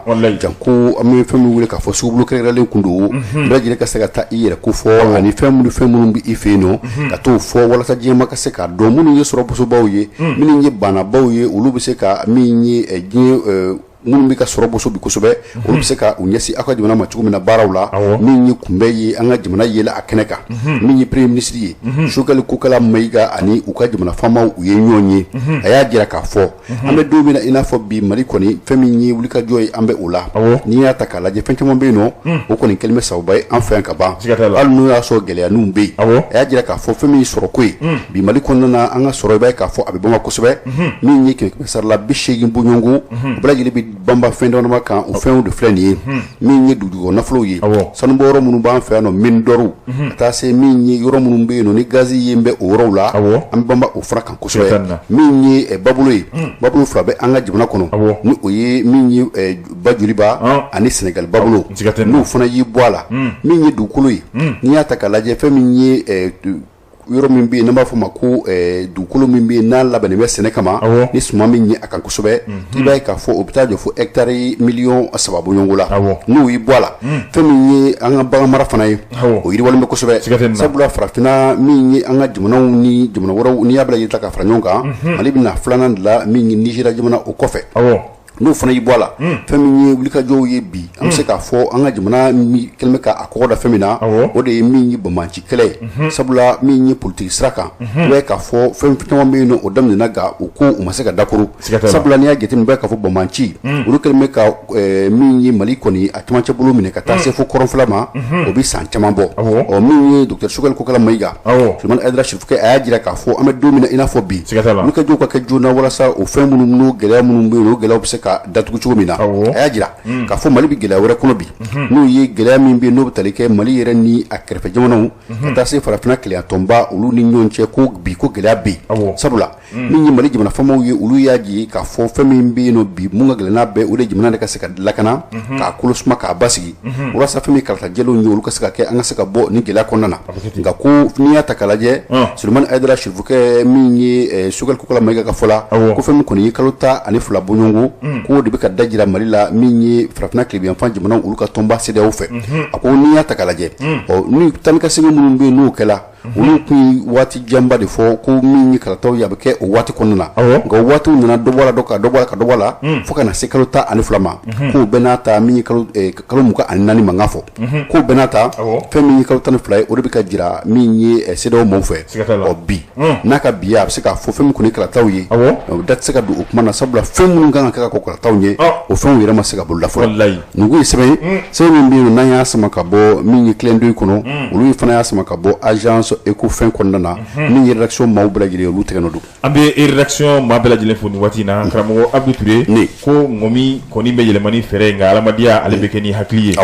A: ko an bɛ fɛn min wele k'a fɔ sugubolo kɛrɛnkɛrɛnlen kun don bɛɛ lajɛlen ka se ka taa i yɛrɛ ko fɔ ani fɛn minnu bɛ i fɛ yen nɔ ka t'o fɔ walasa diɲɛma ka se k'a dɔn minnu ye sɔrɔmusobaw ye minnu ye banabaw ye olu bɛ se ka min ye diɲɛ mun bi ka sɔrɔ boso bi kosɛbɛ olu bɛ se ka u ɲɛsin aw ka jamana ma cogo min na baaraw la min ye kunbɛ ye an ka jamana yɛlɛ a kɛnɛ kan min ye premier ministre ye Sogɛli Kokala Mayiga ani u ka jamana faamaw u ye ɲɔgɔn ye a y'a jira k'a fɔ an bɛ don min na i n'a fɔ bi Mali kɔni fɛn min ye wulikajɔ ye an bɛ o la n'i y'a ta k'a lajɛ fɛn caman bɛ yen nɔ o kɔni kɛlen bɛ sababu ye an fɛ yan ka ban hali n'o y'a sɔrɔ gɛlɛyaninw bɛ yen a y'a jira k'a fɔ fɛn min ye sɔrɔko ye bi Mali kɔnɔna na an ka sɔrɔ i b'a ye k'a fɔ a bɛ bama kosɛbɛ min ye 180 bɔɲɔgɔnko u bɛɛ lajɛlen bɛ banba fɛn dama kan o fɛnw de filɛ nin ye min ye dugukɔnɔ nafolow ye sanubɔ yɔrɔ minnu b'an fɛ yan nɔ min dɔrɔw ka taa se min ye yɔrɔ minnu bɛ yen nɔ ni gazi ye bɛ o yɔrɔw la an bɛ banba o fara kan kosɛbɛ min ye babolo ye babolo fila bɛ an ka jamana kɔnɔ ni o ye min ye Bajoliba ani Senegal babolo n'u fana y'i bɔ a la min ye dugukolo ye n'i y'a ta k'a lajɛ fɛn min ye yɔrɔ min bɛ yen n'an b'a fɔ ma ko dugukolo min bɛ yen n'a labɛnnen bɛ sɛnɛ kama ni suman min ye a kan kosɛbɛ i b'a ye k'a fɔ o bɛ taa jɔ fo hectare 3 bɔɲɔgɔnko la n'o y'i bɔ a la fɛn min ye an ka bagan mara fana ye o yiriwalen bɛ kosɛbɛ sabula farafinna min ye an ka jamanaw ni jamana wɛrɛw n'i y'a bila yita ka fara ɲɔgɔn kan Mali bɛna filanan de la min ye Nizeriya jamana o kɔfɛ n'o fana y'i bɔ a la fɛn min ye wulikajɔw ye bi an bɛ se k'a fɔ an ka jamana kɛlen bɛ k'a kɔgɔ da fɛn min na o de ye min ye bamaci kɛlɛ ye sabula min ye politiki sira kan i b'a ye k'a fɔ fɛn caman bɛ yen nɔ o daminɛna nka u ko u ma se ka dakuru sabula n'i y'a jateminɛ i b'a ye k'a fɔ bamaci olu kɛlen bɛ ka min ye Mali kɔni a camancɛ bolo minɛ ka taa se fo kɔrɔnfɛla ma o bɛ san caman bɔ min ye Dr Sogɛli Kokala Mayiga Sulemani Ayidara Sirifukɛ a y'a jira k'a fɔ an bɛ don min na i n'a fɔ bi wulikajɔw ka kɛ joona walasa o fɛn minnu n'o gɛlɛya minnu bɛ yen o gɛlɛyaw bɛ se ka datugu cogo min na a y'a jira k'a fɔ Mali bɛ gɛlɛya wɛrɛ kɔnɔ bi n'o ye gɛlɛya min bɛ yen n'o bɛ tali kɛ Mali yɛrɛ ni a kɛrɛfɛ jamanaw ka taa se farafinna keleyatɔnba olu ni ɲɔgɔn cɛ ko bi ko gɛlɛya bɛ yen sabula min ye Mali jamana faamaw ye olu y'a ye k'a fɔ fɛn min bɛ yen nɔ bi mun ka gɛlɛn n'a bɛɛ o de jamana de ka se ka lakana k'a kolo suma k'a basigi walasa fɛn min karata jɛlenw ye olu ka se ka kɛ an ka se ka bɔ ni gɛlɛya kɔnɔna na nka ko n'i y'a ta k'a lajɛ Sulemani Ayidara Sirifukɛ min ye Sogɛli Kokala Mayiga ka fɔ la ko fɛn min kɔni ye kalo 12 bɔɲɔgɔnko k'o de bɛ ka da jira Mali la min ye farafinna kilebiyanfan jamanaw olu ka tɔnba CEDEAO fɛ a ko n'i y'a ta k'a lajɛ ni taa ni ka segin minnu bɛ yen n'o kɛla olu tun ye waati janba de fɔ ko min ye kalataw ye a bɛ kɛ o waati kɔnɔna na nka o waatiw nana dɔ bɔ la ka dɔ bɔ la fo ka na se kalo 12 ma k'o bɛɛ n'a ta min ye kalo 24 mankan fɔ k'o bɛɛ n'a ta fɛn min ye kalo 12 ye o de bɛ ka jira min ye CEDEAO maaw fɛ bi n'a ka bi a bɛ se k'a fɔ fɛn min kɔni ye kalataw ye o da tɛ se ka don o kuma na sabula fɛn minnu kan ka kɛ ka kɛ kalataw ye o fɛnw yɛrɛ ma se ka bolo la fɔlɔ nugu ye sɛbɛn min bɛ yen n'an y'a sama ka bɔ min ye clin d'œil kɔnɔ olu fana y'a sama ka bɔ agence Eco fɛn kɔnɔna na min ye rédaction maaw bɛɛ lajɛlen olu tɛgɛ nɔ don
B: an bɛ rédaction maa bɛɛ lajɛlen fo nin waati in na karamɔgɔ Abu Ture ko ŋɔmi kɔni bɛ yɛlɛma ni fɛɛrɛ nka adamadenya ale bɛ kɛ ni hakili ye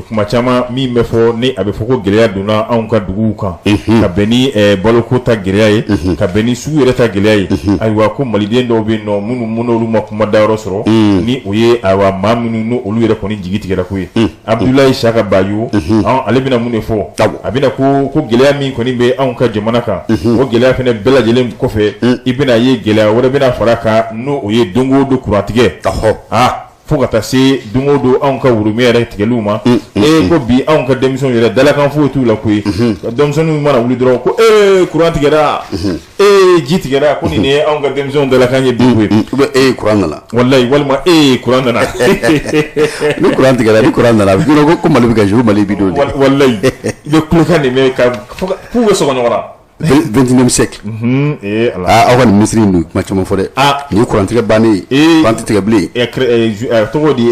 B: kuma caman min bɛ fɔ ni a bɛ fɔ ko gɛlɛya donna anw ka duguw kan ka bɛn ni baloko ta gɛlɛya ye ka bɛn ni sugu yɛrɛ ta gɛlɛya ye ayiwa ko maliden dɔw bɛ yen nɔ minnu olu ma kuma dayɔrɔ sɔrɔ ni o ye ayiwa maa minnu n'olu yɛrɛ kɔni jigi tigɛra ko ye Abdulayi Saka Bayo ale bɛna mun de fɔ a bɛna ko gɛlɛya min kɔni bɛ anw ka jamana kan o gɛlɛya fana bɛɛ lajɛlen kɔfɛ i bɛna ye gɛlɛya wɛrɛ bɛna fara kan n'o o ye don o don kurantigɛ fo ka taa se don o don anw ka wurumi yɛrɛ tigɛliw ma ko bi anw ka denmisɛnw yɛrɛ dalakan foyi t'u la koyi denmisɛnninw mana wuli dɔrɔn ko kuran tigɛra ji tigɛra ko nin ye anw ka denmisɛnw dalakan ye bi koyi
A: kuran nana
B: wallahi walima kuran nana
A: ni kuran tigɛra ni kuran nana a bɛ ko Mali bɛ ka jour Mali bi don
B: wallahi i bɛ kulekan de mɛn ka f'u bɛ sɔgɔ ɲɔgɔn na
A: 21e siècle aw ka nin misiri in don kuma caman fɔ dɛ nin ye kurantigɛ bannen ye kuran tɛ tigɛ bilen
B: tɔgɔ di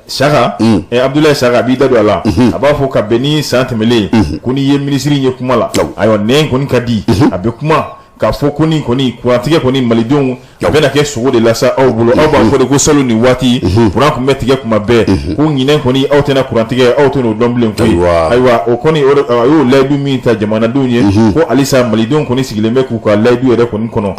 B: Saka Abdulayi Saka a b'i da don a la a b'a fɔ ka bɛn ni san tɛmɛlen ko n'i ye minisiri in ye kuma la ayiwa nɛn kɔni ka di a bɛ kuma k'a fɔ ko nin kɔni kurantigɛ kɔni malidenw a bɛna kɛ sogo de la sa aw bolo aw b'a fɔ de ko salon nin waati kuran tun bɛ tigɛ kuma bɛɛ ko ɲinɛn kɔni aw tɛna kurantigɛ aw tɛn'o dɔn bilen koyi ayiwa o kɔni a y'o layidu min ta jamanadenw ye ko halisa malidenw kɔni sigilen bɛ k'u ka layidu yɛrɛ kɔni kɔnɔ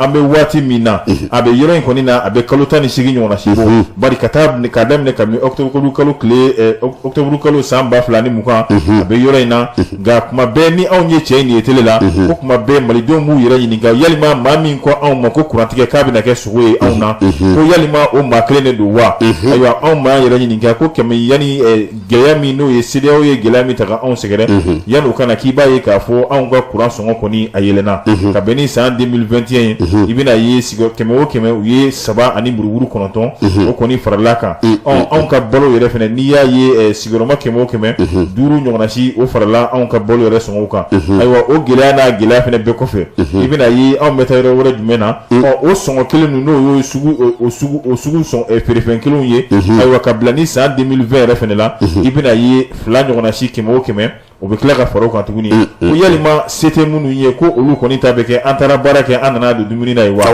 B: an bɛ waati min na a bɛ yɔrɔ in kɔni na a bɛ kalo 18 ɲɔgɔnna si bɔ bari ka daminɛ kabini octobre kalo san 2020 a bɛ yɔrɔ in na nka kuma bɛɛ ni anw ye cɛ in ye télé la ko kuma bɛɛ malidenw b'u yɛrɛ ɲininka yalima maa min ko anw ma ko kurantigɛ tigɛ k'a bɛna kɛ sogo ye anw na ko yalima o maa kelen de don wa ayiwa anw ma yɛrɛ ɲininka ko kɛmɛ yani gɛlɛya min n'o ye CEDEAO ye gɛlɛya min ta ka anw sɛgɛrɛ yan'o kana k'i b'a ye k'a fɔ anw ka courant sɔngɔ kɔni a yɛlɛnna ka bɛn ni san 2021 ye i bɛna ye kɛmɛ o kɛmɛ u ye 3 ani buruburu 9 o kɔni farala kan anw ka balo yɛrɛ fɛnɛ n'i y'a ye sigiyɔrɔma kɛmɛ o kɛmɛ 5 ɲɔgɔnna si o farala anw ka balo yɛrɛ sɔngɔw kan ayiwa o gɛlɛya n'a gɛlɛya fɛnɛ bɛɛ kɔfɛ i bɛna ye anw bɛ taa yɔrɔ wɛrɛ jumɛn na o sɔngɔ kelen ninnu n'o ye sugu feerefɛn kelenw ye ayiwa ka bila ni san 2020 yɛrɛ fɛnɛ la i bɛna ye 2 ɲɔgɔnna si kɛmɛ o kɛmɛ o bɛ tila ka fara o kan tuguni ko yalima se tɛ minnu ye ko olu kɔni ta bɛ kɛ an taara baara kɛ an nana don dumuni na ye wa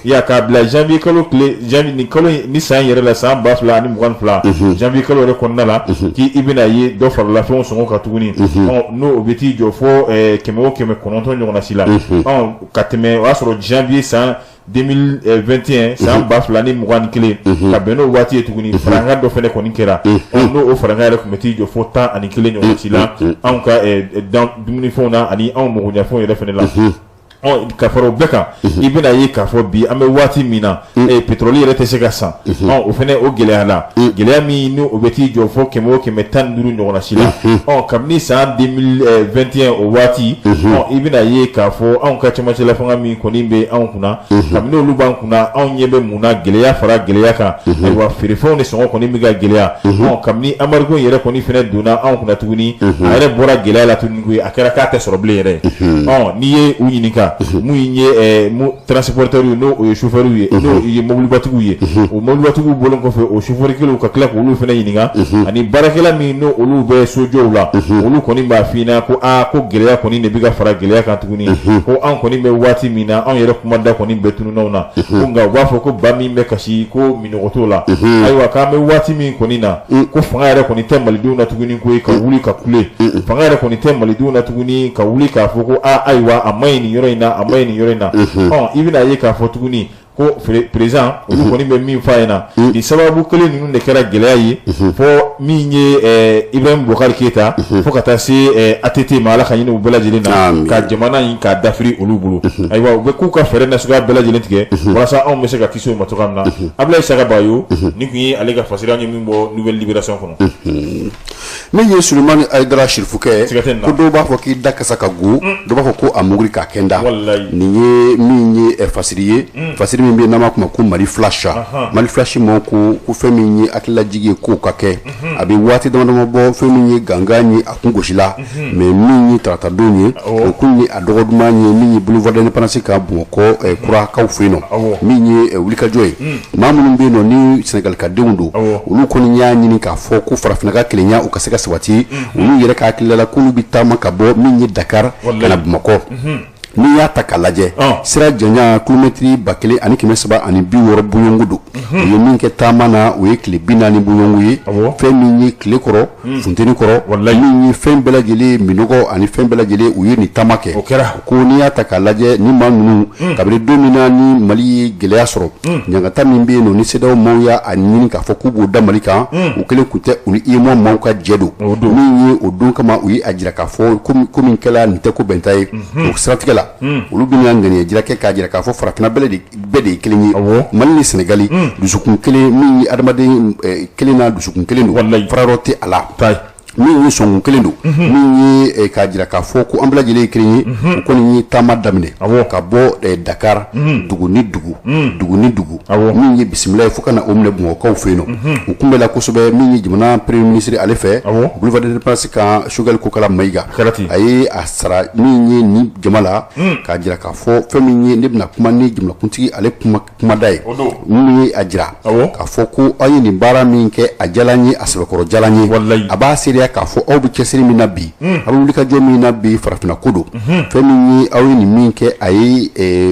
B: y'a k'a bila janvier kalo tile ni san yɛrɛ la san 2022 janvier kalo yɛrɛ kɔnɔna la k'i bɛna ye dɔ farala fɛnw sɔngɔ kan tuguni n'o bɛ t'i jɔ fo kɛmɛ o kɛmɛ 9 ɲɔgɔnna si la ka tɛmɛ o y'a sɔrɔ janvier san 2021 san 2021 ka bɛn n'o waati ye tuguni faranga dɔ fɛnɛ kɔni kɛra n'o faranga yɛrɛ tun bɛ t'i jɔ fo 11 ɲɔgɔn si la anw ka dumunifɛnw na ani anw magoɲɛfɛnw yɛrɛ fɛnɛ la ka fara o bɛɛ kan i bɛna ye k'a fɔ bi an bɛ waati min na pétrole yɛrɛ tɛ se ka san o fɛnɛ o gɛlɛya la gɛlɛya min ni o bɛ t'i jɔ fo kɛmɛ o kɛmɛ 15 ɲɔgɔnna si la kabini san 2021 o waati i bɛna ye k'a fɔ anw ka cɛmancɛla fanga min kɔni bɛ anw kunna kabini olu b'an kunna anw ɲɛ bɛ mun na gɛlɛya fara gɛlɛya kan ayiwa feerefɛnw ni sɔngɔ kɔni bɛ ka gɛlɛya kabini embargo yɛrɛ kɔni fɛnɛ donna anw kunna tuguni a yɛrɛ bɔra gɛlɛya la tuguni a kɛra k'a tɛ sɔrɔ bilen yɛrɛ n'i ye u ɲininka mun ye transporteurs ye n'o ye chauffeurs ye n'o ye mobilibatigiw ye o mobilibatigiw bɔlen kɔfɛ o chauffeur kelenw ka tila k'olu fɛnɛ ɲininka ani baarakɛla min n'o olu bɛ sojɔw la olu kɔni b'a f'i ɲɛna ko ko gɛlɛya kɔni de bɛ ka fara gɛlɛya kan tuguni ko anw kɔni bɛ waati min na anw yɛrɛ kumada kɔni bɛ tununnaw na ko nka u b'a fɔ ko ba min bɛ kasi ko minɔgɔ t'o la ayiwa k'an bɛ waati min kɔni na ko fanga yɛrɛ kɔni tɛ malidenw na tuguni ko ka wuli ka kule fanga yɛrɛ kɔni tɛ malidenw na tuguni ka wuli k'a fɔ ko ayiwa a ma ɲi nin yɔrɔ in na a ma ɲi nin yɔrɔ in na i bɛna ye k'a fɔ tuguni ko président olu kɔni bɛ min f'a ɲɛna ni sababu kelen ninnu de kɛra gɛlɛya ye fɔ min ye Ibrahim Boubacar Keita fo ka taa se ATT ma ala ka ɲini u bɛɛ lajɛlen na ka jamana in k'a dafiri olu bolo ayiwa u bɛ k'u ka fɛɛrɛ nasuguya bɛɛ lajɛlen tigɛ walasa anw bɛ se ka kisi o ma cogoya min na Ablaye Saka Bayo ni tun ye ale ka fasira an ye min bɔ Nouvelle Libération kɔnɔ
A: min ye Sulemani Ayidara Sirifukɛ ko dɔw b'a fɔ k'i da kasa ka go dɔw b'a fɔ ko a muguri k'a kɛnda nin ye min ye fasiri ye fasiri min bɛ n'an b'a kuma ko Mali Flash Mali Flash mɔgɔw ko fɛn min ye hakililajigi ye k'o ka kɛ a bɛ waati damadama bɔ fɛn min ye gangan ye a kun gosila mais min ye taratadenw ye o kun ye a dɔgɔ duman ye min ye boulevard de l'Indépendance ka Bamakɔ kurakaw fɛ yen nɔ min ye wulikajɔ ye maa minnu bɛ yen nɔ ni Sénégalikadenw don olu kɔni y'a ɲini k'a fɔ ko farafinna ka kelenya u ka se ka sabati olu yɛrɛ ka hakilila la k'olu bɛ taama ka bɔ min ye Dakar ka na Bamakɔ n'i y'a ta k'a lajɛ sira janya kilomɛtiri 1350 ani 60 bonyɔngu don o ye min kɛ taama na o ye tile 40 bonyɔngu ye fɛn min ye tile kɔrɔ funteni kɔrɔ min ye fɛn bɛɛ lajɛlen minɔgɔ ani fɛn bɛɛ lajɛlen u ye nin taama kɛ ko n'i y'a ta k'a lajɛ ni maa ninnu kabini don min na ni Mali ye gɛlɛya sɔrɔ ɲangata min bɛ yen nɔ ni CEDEAO maaw y'a ɲini k'a fɔ k'u b'o da Mali kan u kelen tun tɛ u ni UEMOA maaw ka jɛ don min ye o don kama u ye a jira k'a fɔ ko min kɛla nin tɛ ko bɛnta ye o siratigɛ la olu bɛ ŋaniya jira kɛ k'a jira k'a fɔ farafinna bɛɛ de ye kelen ye Mali ni Sénégali dusukun kelen min ye adamaden kelen na dusukun kelen don fara yɔrɔ tɛ a la min ye sɔnkun kelen don min ye k'a jira k'a fɔ ko an bɛɛ lajɛlen ye kelen ye o kɔni ye taama daminɛ ka bɔ Dakar dugu ni dugu min ye bisimila ye fo ka na o minɛ Bamakɔkaw fɛ yen nɔ u kunbɛla kosɛbɛ min ye jamana premier ministre ale fɛ boulevard de l'Indépendance kan Choguel Kokala Mayiga a ye a sara min ye ni jama la k'a jira k'a fɔ fɛn min ye ne bɛna kuma ni jamanakuntigi ale kumada ye min ye a jira k'a fɔ ko aw ye nin baara min kɛ a diyala n ye a sɛbɛkɔrɔ diyala n ye a b'a seereya k'a fɔ aw bɛ cɛsiri min na bi a bɛ wulikajɔ min na bi farafinna ko don fɛn min ye aw ye nin min kɛ a ye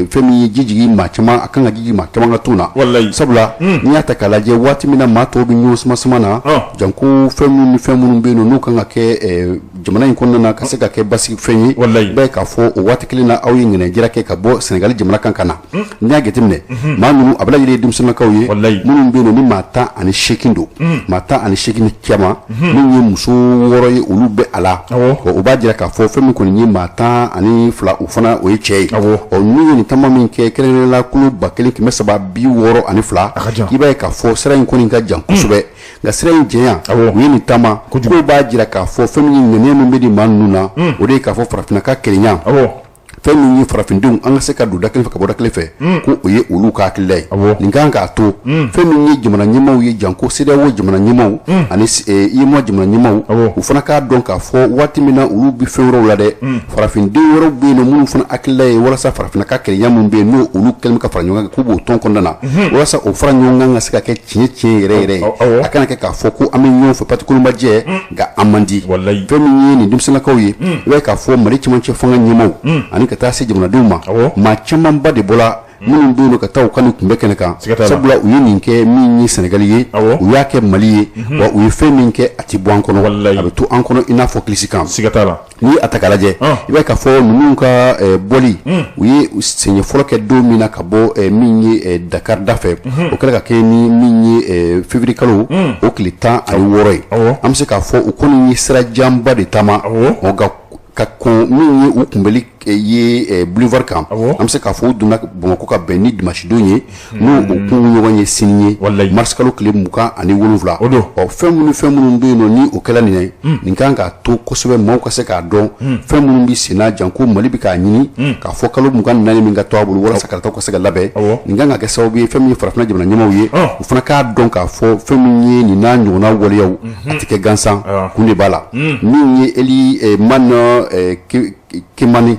A: fɛn min ye jijigi maa caman a kan ka jijigi maa caman ka to na sabula n'i y'a ta k'a lajɛ waati min na maa tɔw bɛ ɲɔgɔn sama na janko fɛn minnu bɛ yen nɔ n'u kan ka kɛ jamana in kɔnɔna ka se ka kɛ basigi fɛn ye bɛɛ k'a fɔ o waati kelen na aw ye ŋɛnɛjira kɛ ka bɔ Senegal jamana kan kana n'i y'a jateminɛ maa ninnu a bɛ lajɛlen ye denmisɛnninakaw ye minnu bɛ yen nɔ ni maa 18 don maa 18 cɛman min ye muso 6 ye olu bɛ a la o b'a jira k'a fɔ fɛn min kɔni ye maa 12 o fana o ye cɛ ye n'u ye nin taama min kɛ kɛrɛnkɛrɛnnenya la kulo 1362 i b'a ye k'a fɔ sira in kɔni ka jan kosɛbɛ nka sira in jɛnya u ye nin taama ko b'a jira k'a fɔ fɛn min ye ŋaniya min bɛ di maa ninnu na o de ye k'a fɔ farafinna ka kelenya fɛn min ye farafindenw an ka se ka don da kelen fɛ ka bɔ da kelen fɛ ko o ye olu ka hakilila ye nin kan k'a to fɛn min ye jamana ɲɛmaaw ye janko CEDEAO jamana ɲɛmaaw ani UEMOA jamana ɲɛmaaw u fana k'a dɔn k'a fɔ waati min na olu bi fɛn wɛrɛw la dɛ farafindenw wɛrɛw bɛ yen nɔ minnu fana hakilila ye walasa farafinna ka kelenya min bɛ yen n'o olu kɛlen bɛ ka fara ɲɔgɔn kan k'u b'o tɔn kɔnɔna na walasa o fara ɲɔgɔn kan ka se ka kɛ tiɲɛ yɛrɛ yɛrɛ ye a kana kɛ k'a fɔ ko an bɛ ɲɔgɔn fɛ patikolonbajɛ nka an man di fɛn min ye nin denmisɛnninakaw ye i b'a ye k'a fɔ Mali cɛmancɛ fanga ɲɛmaaw ani ka taa se jamanadenw ma maa camanba de bɔra minnu bɛ yen ka taa u ka nin kunbɛ kɛnɛ kan sabula u ye nin kɛ min ye Senegal ye u y'a kɛ Mali ye wa u ye fɛn min kɛ a tɛ bɔ an kɔnɔ a bɛ to an kɔnɔ i n'a fɔ kilisi kan ni a ta k'a lajɛ i b'a ye k'a fɔ ninnu ka bɔli u ye sɛɲɛ fɔlɔ kɛ don min na ka bɔ min ye Dakar da fɛ o kɛra ka kɛ ni min ye février kalo o tile 16 ye an bɛ se k'a fɔ u kɔni ye sira janba de taama ka kɔn min ye u kunbɛli ye boulevard kan an bɛ se k'a fɔ u donna Bamakɔ ka bɛn ni dimanche don ye n'o o kun ɲɔgɔn ye sini ye mars kalo tile 27 fɛn minnu bɛ yen nɔ ni o kɛla nin ye nin kan k'a to kosɛbɛ maaw ka se k'a dɔn fɛn minnu bɛ senna janko Mali bɛ k'a ɲini k'a fɔ kalo 24 min ka to a bolo walasa kalataw ka se ka labɛn nin kan ka kɛ sababu ye fɛn min ye farafinna jamana ɲɛmaaw ye u fana k'a dɔn k'a fɔ fɛn min ye nin n'a ɲɔgɔnna waleyaw a tɛ kɛ gansan kun de b'a la min ye Eli Mana Kimani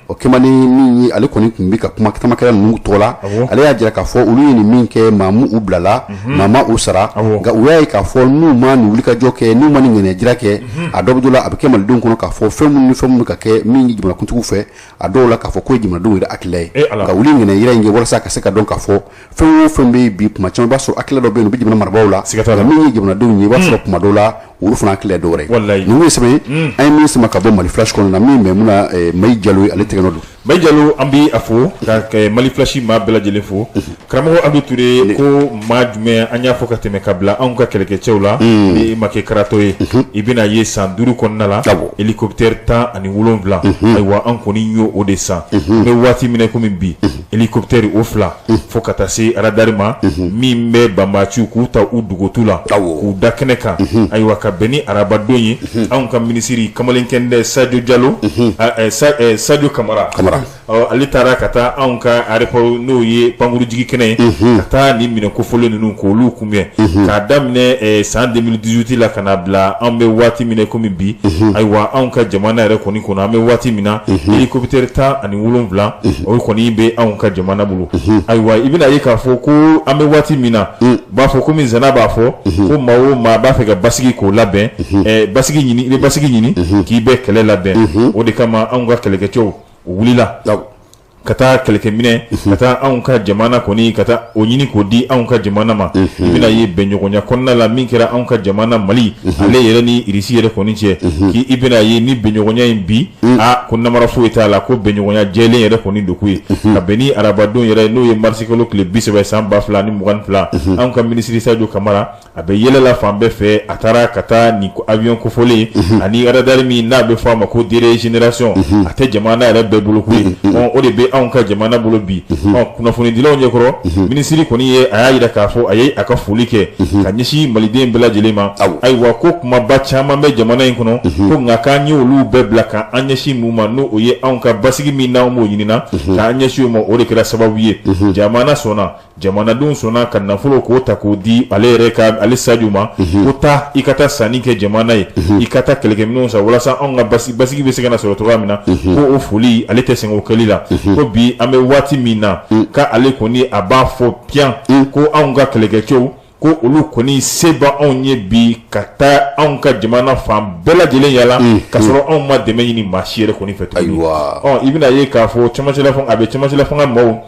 A: o Kimani min ye ale kɔni tun bɛ ka kuma tamakɛla ninnu tɔgɔ la ale y'a jira k'a fɔ olu ye nin min kɛ maamu u bilala maa u sara nka u y'a ye k'a fɔ n'u ma nin wulikajɔ kɛ n'u ma nin ŋɛnɛjira kɛ a dɔw bɛ dɔ la a bɛ kɛ malidenw kɔnɔ k'a fɔ fɛn minnu ka kɛ min ye jamanakuntigiw fɛ a dɔw la k'a fɔ ko ye jamanadenw yɛrɛ hakilila ye ka wuli ŋɛnɛjira in kɛ walasa ka se ka dɔn k'a fɔ fɛn o fɛn bɛ bi kuma caman i b'a sɔrɔ hakilila dɔ bɛ yen u bɛ jamana marabaaw la nka min ye jamanadenw ye i b'a sɔrɔ kuma dɔw la olu fana hakilila dɔw wɛrɛ ye ninnu ye sɛbɛn an ye min sama ka bɔ Mali flash kɔnɔ na min bɛ mun na Mayi Jalo ale tɛgɛ nɔ don
B: Mayi Jalo an bɛ a fo ka Mali flash maa bɛɛ lajɛlen fo karamɔgɔ Adu Ture ko maa jumɛn an y'a fɔ ka tɛmɛ ka bila anw ka kɛlɛkɛcɛw la ni ma kɛ karatɔ ye i bɛna ye san 5 kɔnɔna la hélicoptère 17 ayiwa an kɔni y'o o de san n bɛ waati minɛ komi bi hélicoptère o 2 fo ka taa se radar ma min bɛ banbaaciw k'u ta u dogotu la k'u da kɛnɛ kan ayiwa ka bɛn ni arabadon ye anw ka minisiri kamalenkɛndɛ Sadio Diallo Sadio Kamara ale taara ka taa anw ka aéroport n'o ye pankurujigi kɛnɛ ye ka taa ni minɛ kofɔlen ninnu k'olu kunbɛn k'a daminɛ san 2018 la ka na bila an bɛ waati minɛ komi bi ayiwa anw ka jamana yɛrɛ kɔni kɔnɔ an bɛ waati min na hélicoptère 17 o kɔni bɛ anw ka jamana bolo ayiwa i bɛna ye k'a fɔ ko an bɛ waati min na b'a fɔ komi Zana b'a fɔ ko maa o maa b'a fɛ ka basigi k'o labɛn basigi ɲini i bɛ basigi ɲini k'i bɛ kɛlɛ labɛn o de kama anw ka kɛlɛkɛcɛw u wulila ka taa kɛlɛkɛminɛ ka taa anw ka jamana kɔni ka taa o ɲini k'o di anw ka jamana ma i bɛna ye bɛnɲɔgɔnya kɔnɔna la min kɛra anw ka jamana Mali ale yɛrɛ ni Irisi yɛrɛ kɔni cɛ k'i bɛna ye ni bɛnɲɔgɔnya in bi ko namara foyi t'a la ko bɛnɲɔgɔnya jɛlen yɛrɛ kɔni don ko ye ka bɛn ni arabadon yɛrɛ n'o ye mars kalo tile 30 san 2022 anw ka minisiri Sadio Kamara a bɛ yɛlɛla fan bɛɛ fɛ a taara ka taa ni avion kofɔlen ani radar min n'a bɛ fɔ a ma ko dernière génération a tɛ jamana yɛrɛ bɛɛ bolo ko ye o de bɛ anw ka jamana bolo bi kunnafonidilaw ɲɛkɔrɔ minisiri kɔni ye a y'a yira k'a fɔ a ye a ka foli kɛ ka ɲɛsin maliden bɛɛ lajɛlen ma ayiwa ko kumaba caman bɛ jamana in kɔnɔ ko nka k'an ye olu bɛɛ bila ka an ɲɛsin mun ma n'o o ye anw ka basigi min n'anw b'o ɲinina k'an ɲɛsin o ma o de kɛra sababu ye jamana sɔnna jamanadenw sɔnna ka nafolo k'o ta k'o di ale yɛrɛ ka ale Sadio ma ko taa i ka taa sanni kɛ jamana ye i ka taa kɛlɛkɛminɛnw san walasa anw ka basigi bɛ se ka na sɔrɔ cogoya min na ko o foli ale tɛ sɛgɛn o kɛli la ko bi an bɛ waati min na ka ale kɔni a b'a fɔ piyan ko anw ka kɛlɛkɛcɛw ko olu kɔni se bɛ anw ye bi ka taa anw ka jamana fan bɛɛ lajɛlen yala ka sɔrɔ anw ma dɛmɛ ɲini maa si yɛrɛ kɔni fɛ tuguni i bɛna ye k'a fɔ cɛmancɛla fanga a bɛ cɛmancɛla fanga maaw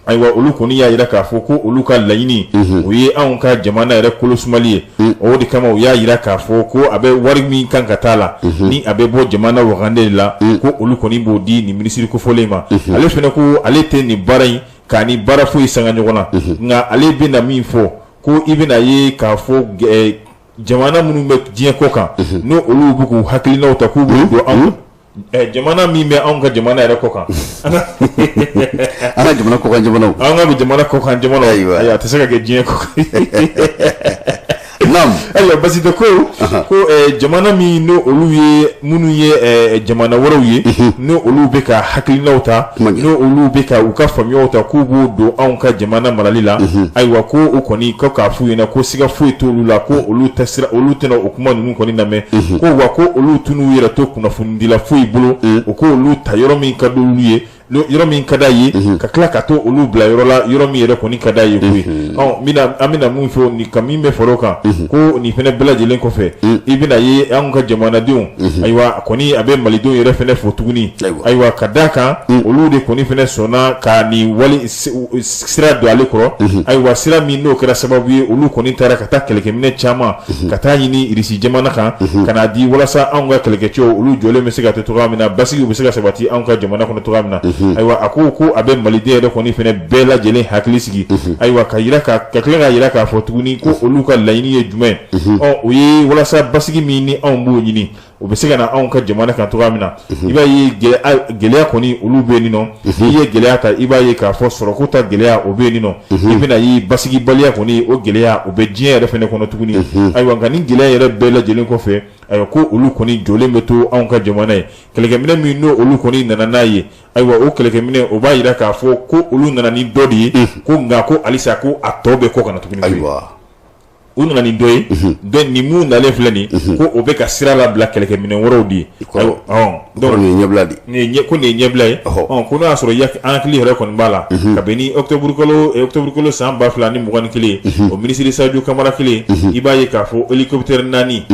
B: ayiwa olu kɔni y'a yira k'a fɔ ko olu ka laɲini o ye anw ka jamana yɛrɛ kolosumali ye o de kama u y'a yira k'a fɔ ko a bɛ wari min kan ka taa la ni a bɛ bɔ jamana wagande de la ko olu kɔni b'o di nin minisiri kofɔlen ma ale fɛnɛ ko ale tɛ nin baara in k'a ni baara foyi sanga ɲɔgɔn na nka ale bɛna min fɔ ko i bɛna ye k'a fɔ jamana minnu bɛ diɲɛ kɔ kan n'o olu bɛ k'u hakilinaw ta k'u b'u don anw jamana min bɛ anw ka jamana yɛrɛ kɔ kan
A: an ka jamana kɔ kan jamanaw
B: an ka jamana kɔ kan jamanaw ayi a tɛ se ka kɛ diɲɛ kɔ kan
A: naam
B: ayiwa basi tɛ ko jamana min n'o olu ye minnu ye jamana wɛrɛw ye n'o olu bɛ ka hakilinaw ta n'o olu bɛ ka u ka faamuyaw ta k'u b'o don anw ka jamana marali la ayiwa ko o kɔni ko k'a f'u ɲɛna ko siga foyi t'olu la ko olu tɛna o kuma ninnu kɔni lamɛn ko wa ko olu tun'u yɛrɛ to kunnafonidila foyi bolo o ko olu ta yɔrɔ min ka d'olu ye yɔrɔ min ka d'a ye ka tila ka to olu bila yɔrɔ la yɔrɔ min yɛrɛ kɔni ka d'a ye koyi an bɛna mun fɔ nin ka min bɛ far'o kan ko nin fɛnɛ bɛɛ lajɛlen kɔfɛ i bɛna ye anw ka jamanadenw ayiwa kɔni a bɛ malidenw yɛrɛ fɛnɛ fo tuguni ayiwa ka d'a kan olu de kɔni fɛnɛ sɔnna ka nin wali sira don ale kɔrɔ ayiwa sira min n'o kɛra sababu ye olu kɔni taara ka taa kɛlɛkɛminɛ caman ka taa ɲini irisi jamana kan ka n'a di walasa anw ka kɛlɛkɛcɛw olu jɔlen bɛ se ka to cogoya min na basigiw bɛ se ka sabati anw ka jamana kɔnɔ cogoya min na ayiwa a ko a bɛ maliden yɛrɛ kɔni fɛnɛ bɛɛ lajɛlen hakili sigi ayiwa ka tila k'a yira k'a fɔ tuguni ko olu ka laɲini ye jumɛn o ye walasa basigi min ni anw b'o ɲini o bɛ se ka na anw ka jamana kan cogoya min na i b'a ye gɛlɛya kɔni olu bɛ yen nɔ n'i ye gɛlɛya ta i b'a ye k'a fɔ sɔrɔko ta gɛlɛya o bɛ yen nɔ i bɛna ye basigibaliya kɔni o gɛlɛya o bɛ diɲɛ yɛrɛ fɛnɛ kɔnɔ tuguni ayiwa nka ni gɛlɛya yɛrɛ bɛɛ lajɛlen kɔfɛ ayiwa ko olu kɔni jɔlen bɛ to anw ka jamana ye kɛlɛkɛminɛ min n'o olu kɔni nana n'a ye ayiwa o kɛlɛkɛminɛ o b'a yira k'a fɔ ko olu nana ni dɔ de ye ko nka ko halisa ko a tɔ bɛ kɔ kana tuguni u nana ni dɔ ye nin mun nalen filɛ nin ko o bɛ ka sira labila kɛlɛkɛminɛ wɛrɛw de ye
A: donc nin ye ɲɛbila de
B: ko nin ye ɲɛbila ye ko n'o y'a sɔrɔ an hakili yɛrɛ kɔni b'a la ka bɛn ni octobre kalo san 2021 o minisiri Sadio Kamara kelen i b'a ye k'a fɔ hélicoptère 4 ni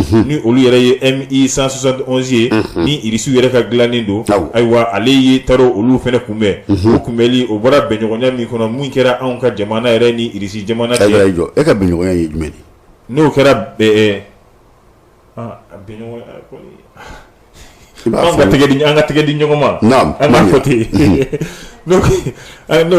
B: olu yɛrɛ ye MI 171 ye ni irisiw yɛrɛ ka dilannen don ayiwa ale ye taar'o olu fɛnɛ kunbɛn o kunbɛli o bɔra bɛnɲɔgɔnya min kɔnɔ mun kɛra anw ka jamana yɛrɛ ni irisi jamana cɛ
A: e ka bɛnɲɔgɔnya ye jumɛn de
B: n'o kɛra an ka tɛgɛ di ɲɔgɔn ma an ka fɔ ten n'o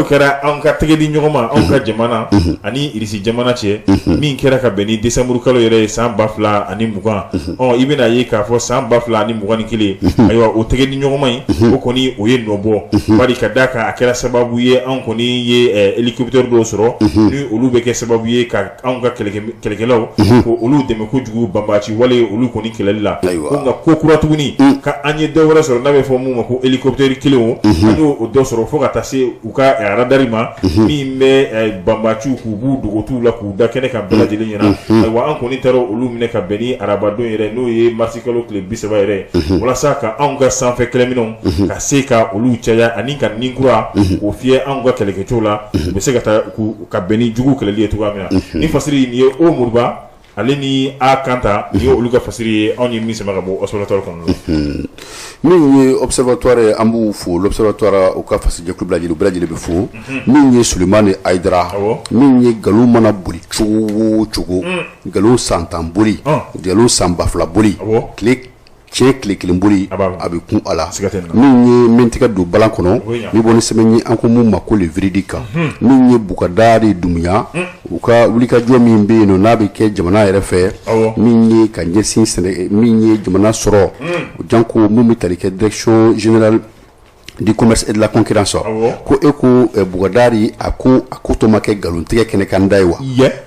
B: kɛra an ka tɛgɛ di ɲɔgɔn ma anw ka jamana ani irisi jamana cɛ min kɛra ka bɛn ni décembre kalo yɛrɛ ye san 2020 i bɛna ye k'a fɔ san 2021 ayiwa o tɛgɛ di ɲɔgɔn ma in o kɔni o ye nɔ bɔ bari ka d'a kan a kɛra sababu ye anw kɔni ye hélicoptère dɔw sɔrɔ ni olu bɛ kɛ sababu ye ka anw ka kɛlɛkɛlaw ko olu dɛmɛ kojugu banbaci wale olu kɔni kɛlɛli la ko nka ko kura tuguni ka an ye dɔ wɛrɛ sɔrɔ n'a bɛ fɔ mun ma ko hélicoptère kelen o an y'o dɔ sɔrɔ fo ka taa se u ka radari ma min bɛ banbaciw k'u b'u dogotiw la k'u da kɛnɛ kan bɛɛ lajɛlen ɲɛna ayiwa an kɔni taara olu minɛ ka bɛn ni arabadon yɛrɛ n'o ye marisi kalo tile 30 yɛrɛ walasa ka anw ka sanfɛ kɛlɛminɛw ka se ka olu caya ani ka ninkura k'o fiyɛ anw ka kɛlɛkɛcɛw la u bɛ se ka taa ka bɛn ni jugu kɛlɛli ye cogoya min na ni fasiri nin ye o Moriba ale ni a Kanta ni olu ka fasiri ye anw ye min sama ka bɔ observatoire kɔnɔ
A: min ye observatoire an b'u fo l'observatoire u ka fasijɛkulu bɛɛ lajɛlen bɛ fo min ye Sulemani Ayidara min ye nkalon mana boli cogo o cogo nkalon san 10 boli nkalon san 2000 boli tiɲɛ tile kelen boli a bɛ kun a la min ye min tɛgɛ don balan kɔnɔ min bɔ ni sɛbɛn ye an ko mun ma ko le véridique min ye Bukadari Dumuya u ka wulikajɔ min bɛ yen nɔ n'a bɛ kɛ jamana yɛrɛ fɛ min ye ka ɲɛsin sɛnɛ min ye jamana sɔrɔ janko mun bɛ tali kɛ direction générale du commerce et de la concurrence ko e ko Bukadari a ko to ma kɛ nkalontigɛ kɛnɛ kan da ye wa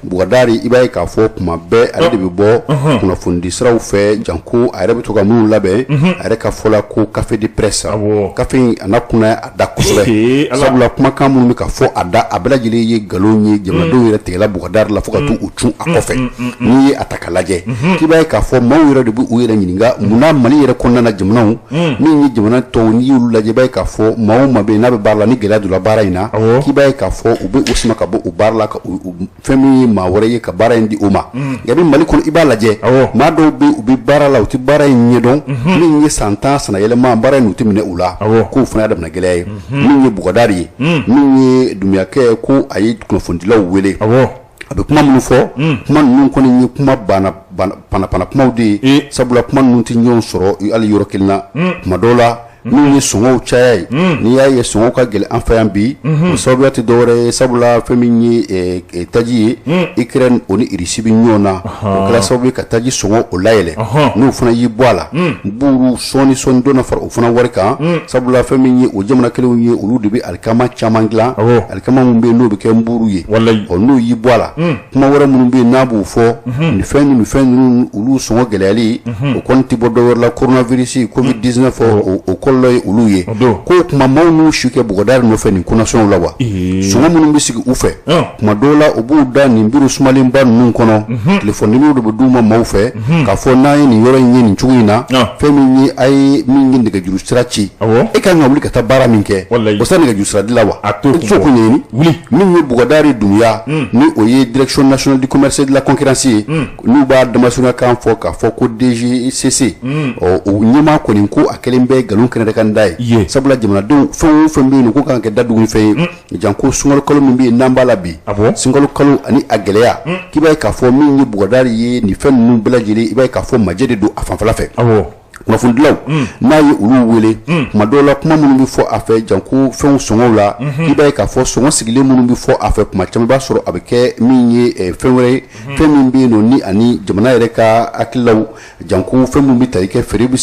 A: Bukadari i b'a ye k'a fɔ kuma bɛɛ ale de bɛ bɔ kunnafoni siraw fɛ janko a yɛrɛ bɛ to ka minnu labɛn a yɛrɛ ka fɔ la ko café de presse café in a na kunna a da kosɛbɛ sabula kumakan minnu bɛ ka fɔ a da a bɛɛ lajɛlen ye nkalon ye jamanadenw yɛrɛ tigɛla Bukadari la fo ka t'u cun a kɔfɛ n'i ye a ta k'a lajɛ k'i b'a ye k'a fɔ maaw yɛrɛ de b'u yɛrɛ ɲininka munna Mali yɛrɛ kɔnɔna na jamanaw min ye jamana tɔw n'i y'olu lajɛ i b'a ye k'a fɔ maa o maa bɛ yen n'a bɛ baara la ni gɛlɛya donna baara in na k'i b'a ye k'a fɔ u bɛ o sama ka bɔ o baara la ka fɛn min ye maa wɛrɛ ye ka baara in di o ma yabi Mali kɔnɔ i b'a lajɛ maa dɔw bɛ u bɛ baara la u tɛ baara in ɲɛdɔn min ye san 10 san yɛlɛma baara in u tɛ minɛ u la k'o fana y'a daminɛ gɛlɛya ye min ye bɔgɔdaari ye min ye dumuyakɛ ko a ye kunnafonidilaw wele a bɛ kuma minnu fɔ kuma ninnu kɔni ye kuma pana kumaw de ye sabula kuma ninnu tɛ ɲɔgɔn sɔrɔ hali yɔrɔ kelen na kuma dɔw la n'u ye sɔngɔw caya ye n'i y'a ye sɔngɔw ka gɛlɛn an fɛ yan bi o sababuya tɛ dɔwɛrɛ ye sabula fɛn min ye taji ye Ukraine o ni Russie bɛ ɲɔgɔn na o kɛra sababu ye ka taji sɔngɔ o layɛlɛ n'o fana y'i bɔ a la buru sɔɔni donna fara o fana wari kan sabula fɛn min ye o jamana kelenw ye olu de bɛ alikama caman dilan alikama minnu bɛ yen n'o bɛ kɛ nburu ye n'o y'i bɔ a la kuma wɛrɛ minnu bɛ yen n'a b'o fɔ nin fɛn ninnu olu sɔngɔ gɛlɛyali o kɔni tɛ bɔ dɔwɛrɛ la coronavirus COVID-19 o kɔlɔlɔ ye olu ye ko kuma maaw n'u su kɛ bɔgɔdaari nɔfɛ nin kɔnɔsɔnw la wa sɔngɔ minnu bɛ sigi u fɛ kuma dɔw la u b'u da nin biro sumalenba ninnu kɔnɔ telefɔni numéro de bɛ d'u ma maaw fɛ k'a fɔ n'an ye nin yɔrɔ in ye nin cogo in na fɛn min ye a ye min ye nɛgɛjuru sira ci e ka kan ka wuli ka taa baara min kɛ o sa nɛgɛjuru sira di la wa e tɛ se k'o ɲɛɲini min ye bɔgɔdaari Dumuya ni o ye direction nationale du commerce et de la concurrence ye n'u b'a damasurunya kan fɔ k'a fɔ ko DGCC o ɲɛmaa kɔni ko a kɛlen bɛ nkalon kɛnɛ kan da ye sabula jamanadenw fɛn o fɛn bɛ yen ko kan ka da dugu fɛn ye janko sunkalo kalo min bɛ yen n'an b'a la bi sunkalo kalo ani a gɛlɛya k'i b'a ye k'a fɔ min ye bɔgɔdaari ye nin fɛn ninnu bɛɛ lajɛlen i b'a ye k'a fɔ majɛ de don a fanfɛla fɛ kunnafonidilaw n'a ye olu wele kuma dɔw la kuma minnu bɛ fɔ a fɛ janko fɛnw sɔngɔw la i b'a ye k'a fɔ sɔngɔ sigilen minnu bɛ fɔ a fɛ kuma caman b'a sɔrɔ a bɛ kɛ min ye fɛn wɛrɛ ye fɛn min bɛ yen nɔ ni ani jamana yɛrɛ ka hakililaw janko fɛn minnu bɛ tali kɛ feere bɛ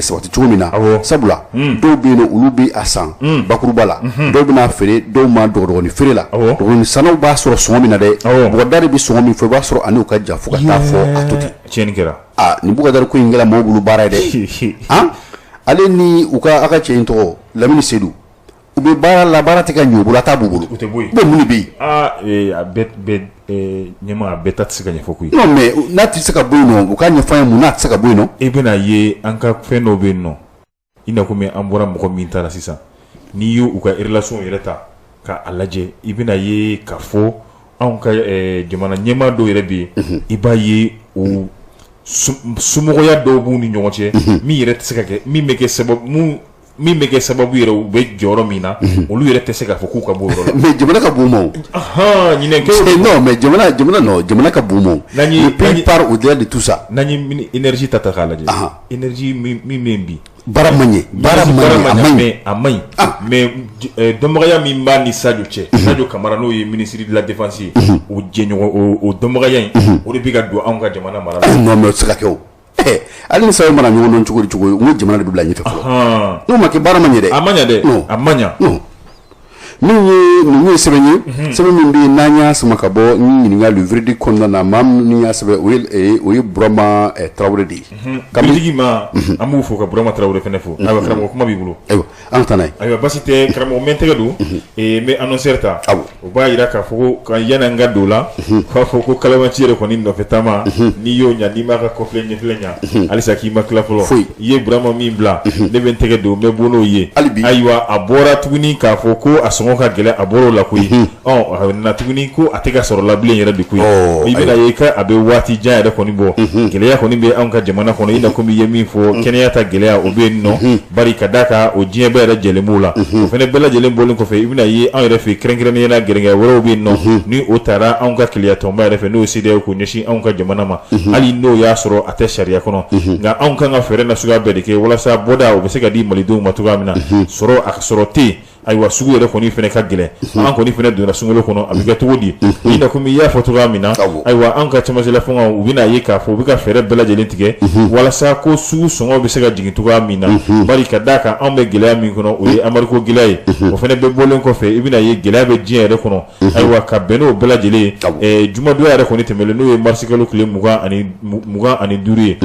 A: sabati cogo min na sabula dɔw bɛ yen nɔ olu bɛ a san bakuruba la dɔw bɛ n'a feere dɔw ma dɔgɔdɔgɔnin feere la dɔgɔdɔgɔnin sannaw b'a sɔrɔ sɔngɔ min na dɛ bɔgɔdaari bɛ sɔngɔ min fɔ i b'a sɔrɔ ani u ka jan fo ka taa fɔ a to ten
B: tiɲɛni kɛra
A: nin bɔgɔdaari ko in kɛra maaw bolo baara ye dɛ ale ni u ka cɛ in tɔgɔ Lamini Seydou u bɛ baara la baara tɛ ka ɲɛ u bolo a t'a b'u bolo
B: u tɛ bɔ yen
A: mun de bɛ yen
B: a bɛɛ ɲɛmaa a bɛɛ ta tɛ se ka ɲɛfɔ koyi
A: non mais n'a tɛ se ka bɔ yen nɔ u ka ɲɛfɔ an ye mun n'a tɛ se ka bɔ yen nɔ
B: e bɛna ye an ka fɛn dɔw bɛ yen nɔ i na komi an bɔra mɔgɔ min ta la sisan n'i y'u ka relation yɛrɛ ta ka a lajɛ i bɛna ye k'a fɔ anw ka jamana ɲɛmaa dɔw yɛrɛ bɛ yen i b'a ye o somɔgɔya dɔw b'u ni ɲɔgɔn cɛ min yɛrɛ tɛ se ka kɛ min bɛ kɛ sababu yɛrɛ u bɛ jɔyɔrɔ min na olu yɛrɛ tɛ se k'a fɔ k'u ka bɔ yɔrɔ la
A: mais jamana ka bon ma o non mais jamana ka bon ma o le pays part au-delà de tout ça
B: n'an ye énergie ta k'a lajɛ énergie min bɛ yen bi
A: baara man ɲɛ a man ɲi
B: mais dɔnbagaya min b'a ni Sadio cɛ Sadio Kamara n'o ye ministre de la défense ye o jɛɲɔgɔn o dɔnbagaya in o de bɛ ka don anw ka jamana mara la
A: non mais o tɛ se ka kɛ o hali ni Sadio mana ɲɔgɔn dɔn cogo o n ko jamana de bɛ bila ɲɛfɛ fɔlɔ n'o ma kɛ baara man ɲɛ dɛ
B: a man ɲɛ dɛ a man ɲɛ
A: nin ye sɛbɛn ye sɛbɛn min bɛ yen n'an y'a sama ka bɔ n ɲininka le verdict kɔnɔna na maa min y'a sɛbɛn o ye Burama Tarawele de ye
B: verdict ma an b'u fo ka Burama Tarawele fana fo ayiwa karamɔgɔ kuma b'i bolo
A: ayiwa an ka taa n'a ye
B: ayiwa basi tɛ karamɔgɔ mɛ n tɛgɛ don n bɛ annonceur ta o b'a jira k'a fɔ ko yanni an ka don o la k'a fɔ ko kalabanci yɛrɛ kɔni nɔfɛ taama n'i y'o ɲa n'i m'a ka kɔfilɛ ɲɛfilɛ ɲa halisa k'i ma tila fɔlɔ i ye Burama min bila ne bɛ n tɛgɛ don n bɛ bɔ n'o ye ayiwa a bɔra tuguni k'a fɔ ko a sɔngɔ ka gɛlɛn a bɔr'o la koyi a nana tuguni ko a tɛ ka sɔrɔ la bilen yɛrɛ de koyi i bɛna ye ka a bɛ waati jan yɛrɛ kɔni bɔ gɛlɛya kɔni bɛ anw ka jamana kɔnɔ i na komi i ye min fɔ kɛnɛya ta gɛlɛya o bɛ yen nɔ bari ka d'a kan o diɲɛ bɛɛ yɛrɛ jɛlen b'o la o fana bɛɛ lajɛlen bɔlen kɔfɛ i bɛna ye anw yɛrɛ fɛ kɛrɛnkɛrɛnnenya gɛrɛngɛrɛ wɛrɛw bɛ yen nɔ ni o taara anw ka keleya tɔnba yɛrɛ fɛ n'o ye CEDEAO k'o ɲɛsin anw ka jamana ma hali n'o y'a sɔrɔ a tɛ sariya kɔnɔ nka anw kan ka fɛɛrɛ nasuguya bɛɛ de kɛ walasa bɔda o bɛ se ka di malidenw ma cogoya min na sɔrɔ a sɔrɔ tɛ yen ayiwa sugu yɛrɛ kɔni fɛnɛ ka gɛlɛn an kɔni fɛnɛ donna sunkalo kɔnɔ a bɛ kɛ cogo di i na komi i y'a fɔ cogoya min na ayiwa an ka cɛmancɛla fɛngɛw u bɛna ye k'a fɔ u bɛ ka fɛɛrɛ bɛɛ lajɛlen tigɛ walasa ko sugu sɔngɔ bɛ se ka jigin cogoya min na bari ka d'a kan anw bɛ gɛlɛya min kɔnɔ o ye amariko gɛlɛya ye o fɛnɛ bɛ bɔlen kɔfɛ i bɛna ye gɛlɛya bɛ diɲɛ yɛrɛ kɔnɔ ayiwa ka bɛn n'o bɛɛ lajɛlen ye jumadonya yɛrɛ kɔni tɛmɛlen n'o ye marisi kalo tile 25 ye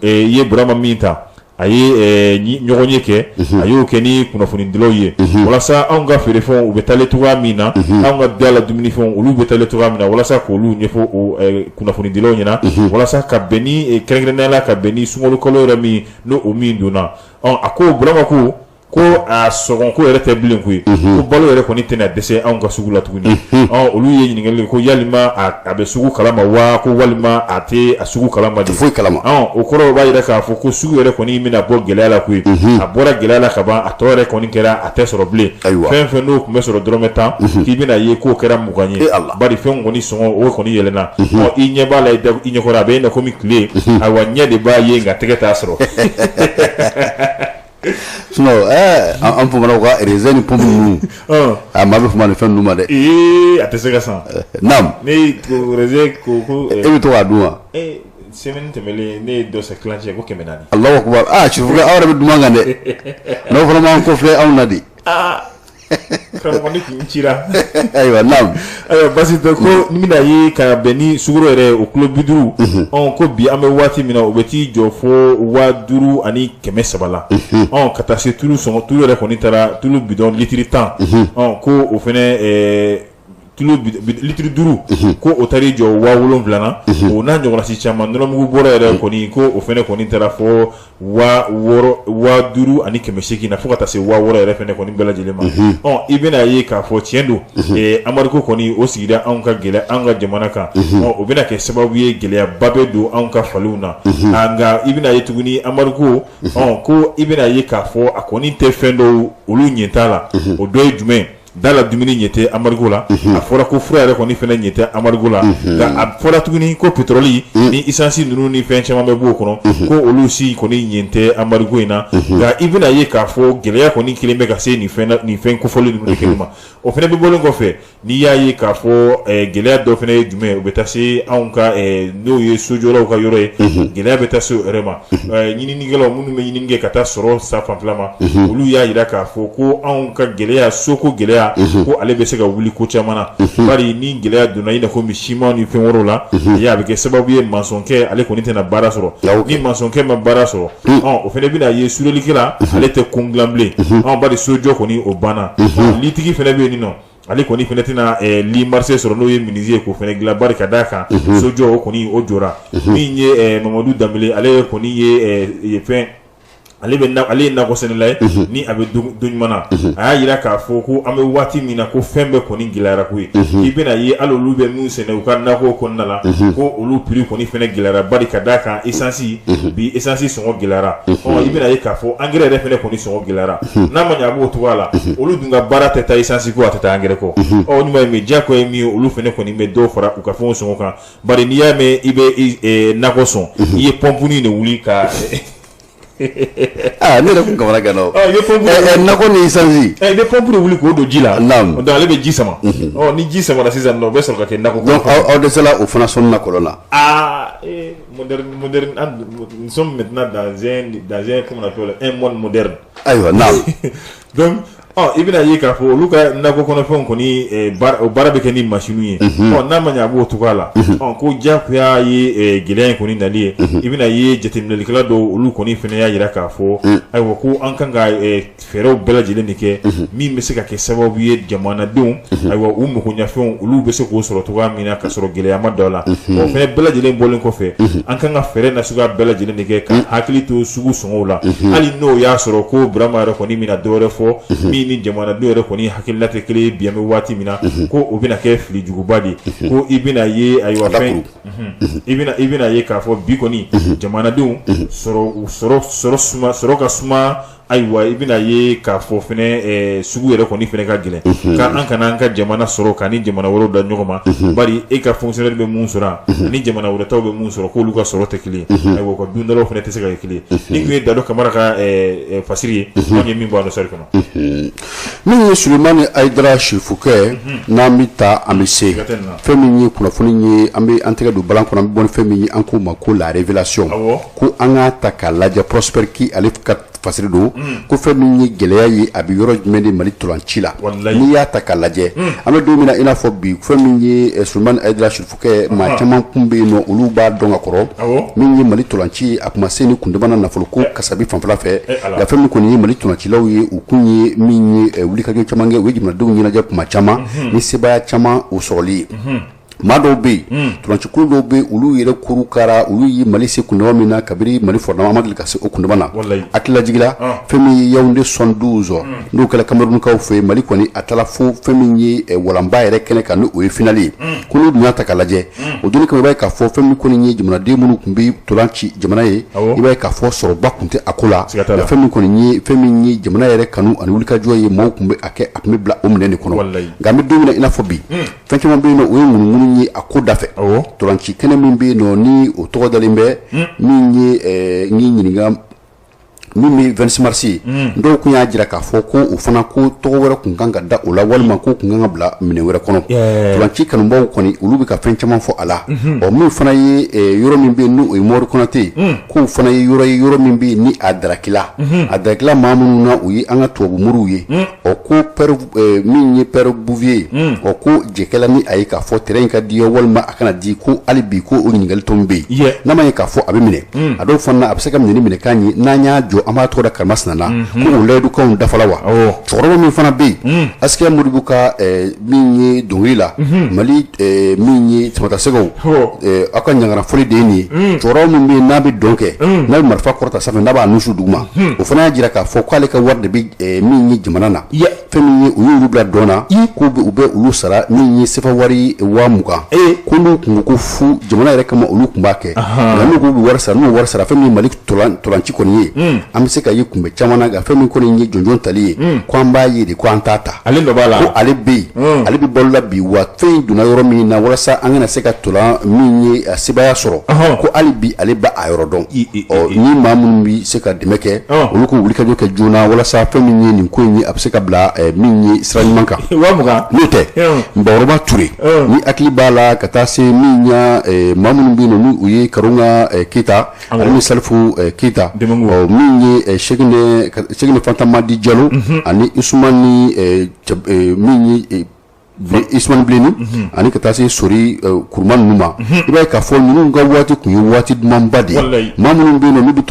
B: i ye Burama min ta a ye ɲɔgɔn ye kɛ a y'o kɛ ni kunnafonidilaw ye walasa anw ka feerefɛnw u bɛ taalen cogoya min na anw ka da la dumunifɛnw olu bɛ taalen cogoya min na walasa k'olu ɲɛfɔ o kunnafonidilaw ɲɛna walasa ka bɛn ni kɛrɛnkɛrɛnnenya la ka bɛn ni sunkalo kalo yɛrɛ min n'o o min donna a ko Burama ko ko a sogon ko yɛrɛ tɛ bilen koyi ko balo yɛrɛ kɔni tɛna dɛsɛ anw ka sugu la tuguni olu ye ɲininkali ko yalima a bɛ sugu kalama wa ko walima a tɛ a sugu kalama de
A: foyi kalama
B: o kɔrɔ b'a yɛrɛ k'a fɔ ko sugu yɛrɛ kɔni bɛna bɔ gɛlɛya la koyi a bɔra gɛlɛya la ka ban a tɔ yɛrɛ kɔni kɛra a tɛ sɔrɔ bilen fɛn fɛn n'o tun bɛ sɔrɔ dɔrɔmɛ 10 k'i bɛna ye k'o kɛra 20 ye bari fɛn kɔni sɔngɔ o kɔni yɛlɛnna i ɲɛ b'a la i ɲɛkɔrɔ a bɛ na komi tile ayiwa ɲɛ de b'a ye nka tɛgɛ t'a sɔrɔ
A: sinon an fɔmana ko raisin ni pomme ninnu a maa bɛ fuma ni fɛn ninnu ma dɛ
B: a tɛ se ka san
A: naam
B: ne raisin ko
A: e bɛ to k'a dun wa
B: semaine tɛmɛlen ne ye dɔ san kilancɛ ko 400
A: Allahu akbar sufɛ aw yɛrɛ bɛ duman kan dɛ n'aw fana m'an kɔfilɛ anw na de
B: karamɔgɔ ni kun cira
A: ayiwa naam
B: ayiwa basi tɛ ko ni bɛna ye ka bɛn ni suguro yɛrɛ o kilo 50 ko bi an bɛ waati min na o bɛ t'i jɔ fo 5000 ani 300 la ka taa se tulu sɔngɔ tulu yɛrɛ kɔni taara tulu bidɔn litiri 10 ko o fɛnɛ tulu litiri 5 ko o taara i jɔ 7000 na o n'a ɲɔgɔnna si caman nɔnɔmugu bɔra yɛrɛ kɔni ko o fɛnɛ kɔni taara fɔ 5000 ani 800 na fo ka taa se 6000 yɛrɛ fɛnɛ kɔni bɛɛ lajɛlen ma i bɛna ye k'a fɔ tiɲɛ don amariko kɔni o sigira anw ka gɛlɛya anw ka jamana kan o bɛna kɛ sababu ye gɛlɛyaba bɛ don anw ka faliw na nka i bɛna ye tuguni amariko ko i bɛna ye k'a fɔ a kɔni tɛ fɛn dɔw olu ɲɛ t'a la o dɔ ye jumɛn da la dumuni ɲɛ tɛ amarigo la a fɔra ko fura yɛrɛ kɔni fɛnɛ ɲɛ tɛ amarigo la nka a fɔra tuguni ko pétrole ni essence ninnu ni fɛn caman bɛ b'o kɔnɔ ko olu si kɔni ɲɛ tɛ amarigo in na nka i bɛna ye k'a fɔ gɛlɛya kɔni kelen bɛ ka se nin fɛn kofɔli ninnu de kelen ma o fɛnɛ bɛ bɔlen kɔfɛ n'i y'a ye k'a fɔ gɛlɛya dɔ fɛnɛ ye jumɛn o bɛ taa se anw ka n'o ye sojɔlaw ka yɔrɔ ye gɛlɛya bɛ taa se o yɛrɛ ma ɲininikɛlaw minnu bɛ ɲinini kɛ ka taa sɔrɔ sa fanfɛla ma olu y'a yira k'a fɔ ko anw ka gɛlɛya soko gɛlɛya ko ale bɛ se ka wuli ko caman na bari ni gɛlɛya donna i na ko siman ni fɛn wɛrɛw la a bɛ kɛ sababu ye maçonkɛ ale kɔni tɛna baara sɔrɔ ni maçonkɛ ma baara sɔrɔ o fɛnɛ bɛna ye surelikɛla ale tɛ kun dilan bilen bari sojɔ kɔni o banna litigi fɛnɛ bɛ yen nɔ ale kɔni fɛnɛ tɛna li marché sɔrɔ n'o ye menuisier k'o fɛnɛ dilan bari ka d'a kan sojɔ o kɔni o jɔra min ye Mamadu Danbele ale kɔni ye fɛn ale ye nakɔ sɛnɛla ye ni a bɛ don ɲuman na a y'a yira k'a fɔ ko an bɛ waati min na ko fɛn bɛɛ kɔni gɛlɛyara ko ye i bɛna ye hali olu bɛ min sɛnɛ u ka nakɔ kɔnɔna la ko olu prix kɔni fɛnɛ gɛlɛyara bari ka d'a kan essence bi essence sɔngɔ gɛlɛyara i bɛna ye k'a fɔ engrais yɛrɛ fɛnɛ kɔni sɔngɔ gɛlɛyara n'a ma ɲɛ a b'o cogoya la olu dun ka baara tɛ taa essence ko a tɛ taa engrais kɔ ni ma ye mais diyagoya ye min ye olu fɛnɛ kɔni bɛ dɔw fara u ka fɛnw sɔngɔ kan bari n'i y'a mɛn i bɛ nakɔ sɔn i ye pɔmpuni de wuli ka
A: ne yɛrɛ kun kamana gan nakɔ ni essence
B: i bɛ pɔmpu de wuli k'o don ji la donc ale bɛ ji sama ni ji samara sisan nɔ o bɛ sɔrɔ ka kɛ nakɔ
A: donc aw dɛsɛla o fana sɔnni na kɔlɔn na
B: moderne nous sommes maintenant dans un comment on appelle un monde moderne
A: ayiwa naam
B: donc i bɛna ye k'a fɔ olu ka nakɔ kɔnɔfɛnw kɔni o baara bɛ kɛ ni masiniw ye n'a ma ɲɛ a b'o cogoya la ko diyagoya ye gɛlɛya in kɔni nali ye i bɛna ye jateminɛlikɛla dɔw olu kɔni fɛnɛ y'a yira k'a fɔ ayiwa ko an kan ka fɛɛrɛw bɛɛ lajɛlen de kɛ min bɛ se ka kɛ sababu ye jamanadenw ayiwa u magoɲafɛnw olu bɛ se k'o sɔrɔ cogoya min na ka sɔrɔ gɛlɛya ma dɔ la o fɛnɛ bɛɛ lajɛlen bɔlen kɔfɛ an kan ka fɛɛrɛ nasuguya bɛɛ lajɛlen de kɛ ka hakili to sugu sɔngɔw la hali n'o y'a sɔrɔ ko Burama yɛrɛ kɔni bɛna dɔwɛrɛ fɔ ni jamanadenw yɛrɛ kɔni hakilila tɛ kelen ye bi an bɛ waati min na ko o bɛna kɛ fili juguba de ko i bɛna ye ayiwa fɛn i bɛna ye k'a fɔ bi kɔni jamanadenw sɔrɔ ka suma ayiwa i bɛna ye k'a fɔ fɛnɛ sugu yɛrɛ kɔni fɛnɛ ka gɛlɛn k'an kana an ka jamana sɔrɔ k'ani jamana wɛrɛw da ɲɔgɔn ma bari e ka fonctionnaire bɛ mun sɔrɔ ani jamana wɛrɛtaw bɛ mun sɔrɔ k'olu ka sɔrɔ tɛ kelen ayiwa ka dundalaw fɛnɛ tɛ se ka kɛ kelen ni tun ye Dado Kamara ka fasiri ye anw ye min bɔ a nɔsari kɔnɔ
A: min ye Sulemani Ayidara Sefukɛ n'an bɛ taa an bɛ se fɛn min ye kunnafoni ye an tɛgɛ don balan kɔnɔ an bɛ bɔ ni fɛn min ye an k'o ma ko la révélation ko an k'a ta k'a lajɛ Prosper Ki ale ka fasiri don ko fɛn min ye gɛlɛya ye a bɛ yɔrɔ jumɛn de Mali ntolanci la n'i y'a ta k'a lajɛ an bɛ don min na i n'a fɔ bi fɛn min ye Sulemani Ayidara Sefukɛ maa caman kun bɛ yen nɔ olu b'a dɔn ka kɔrɔ min ye Mali ntolanci a kuma se ni kundamana nafolo ko kasabi fanfɛla fɛ nka fɛn min kɔni ye Mali ntolancilaw ye u kun ye min ye wulikajɔ caman kɛ u ye jamanadenw ɲɛnajɛ kuma caman ni sebaaya caman o sɔrɔli ye maa dɔw bɛ yen tolancikulu dɔw bɛ yen olu yɛrɛ kuru kara olu ye Mali se kundama min na kabiri Mali fɔrɔdama an ma deli ka se o kundama na hakilila jigila fɛn min ye Yaoundé 72 n'o kɛla Camerounkaw fɛ yen Mali kɔni a taara fo fɛn min ye walanba yɛrɛ kɛnɛ kan n'o ye finale ye ko n'u dun y'a ta k'a lajɛ o donni kama i b'a ye k'a fɔ fɛn min kɔni ye jamanaden minnu tun bɛ tolanci jamana ye i b'a ye k'a fɔ sɔrɔba tun tɛ a ko la fɛn min kɔni ye fɛn min ye jamana yɛrɛ kanu ani wulikajɔ ye maaw tun bɛ a kɛ a tun bɛ bila o minɛn de kɔnɔ nka an bɛ don min na i n'a fɔ bi fɛn caman bɛ yen nɔ o ye ŋunuŋunu ye a ko da fɛ tolanci kɛnɛ min bɛ yen nɔ ni o tɔgɔ dalen bɛ min ye n y'i ɲininka min bɛ 26 mars ye dɔw tun y'a jira k'a fɔ ko o fana ko tɔgɔ wɛrɛ tun kan ka da o la walima ko tun kan ka bila minɛn wɛrɛ kɔnɔ tolanci kanubaw kɔni olu bɛ ka fɛn caman fɔ a la min fana ye yɔrɔ min bɛ yen n'o ye Mori Konate k'o fana ye yɔrɔ min bɛ yen ni a darakila maa minnu na o ye an ka tubabu moriw ye ko min ye Père Bouvier ko jɛkɛla ni a ye k'a fɔ terrain in ka di walima a kana di ko hali bi ko o ɲininkali tɔn bɛ yen n'a ma ye k'a fɔ a bɛ minɛ a dɔw fana a bɛ se ka minɛ kan ye n'an y'a jɔ an b'a tɔgɔ da Karimasina ko o layidukanw dafala wa cɛkɔrɔba min fana bɛ yen Askia Modibo ka min ye dɔnkili la Mali min ye Samatasɛgɛw aw ka ɲangara fɔli de ye nin ye cɛkɔrɔba min bɛ yen n'a bɛ dɔn kɛ n'a bɛ marifa kɔrɔta sanfɛ n'a b'a nusu duguma o fana y'a jira k'a fɔ k'ale ka wari de bɛ min ye jamana na fɛn min ye u y'olu bila dɔn na ko u bɛ olu sara min ye sefa wari 20,000 ko n'u kun ko fu jamana yɛrɛ kama olu tun b'a kɛ nka n'u ko bɛ wari sara n'u wari sara fɛn min Mali tolanci kɔni ye an bɛ se ka ye kunbɛ caman na nka fɛn min kɔni ye jɔnjɔn tali ye ko an b'a ye de ko an t'a ta ale dɔ b'a la ko ale bɛ yen ale bɛ balo la bi wa fɛn in donna yɔrɔ min na walasa an kana se ka tolan min ye a sebaya sɔrɔ ko hali bi ale b'a a yɔrɔ dɔn ni maa minnu bɛ se ka dɛmɛ kɛ olu ko wulikajɔ kɛ joona walasa fɛn min ye nin ko in ye a bɛ se ka bila min ye sira ɲuman kan n'o tɛ Bakɔrɔba Ture ni hakili b'a la ka taa se min ya maa minnu bɛ yen nɔ n'u ye Karunga Keita ani Salifu Keita min ye Cheikh Fanta Madi Diallo ani Isumani min ye Ismani Bleni ani ka taa se Sori Kuruma ninnu ma i b'a ye k'a fɔ ninnu ka waati tun ye waati dumanba de ye maa minnu bɛ yen nɔ n'u bɛ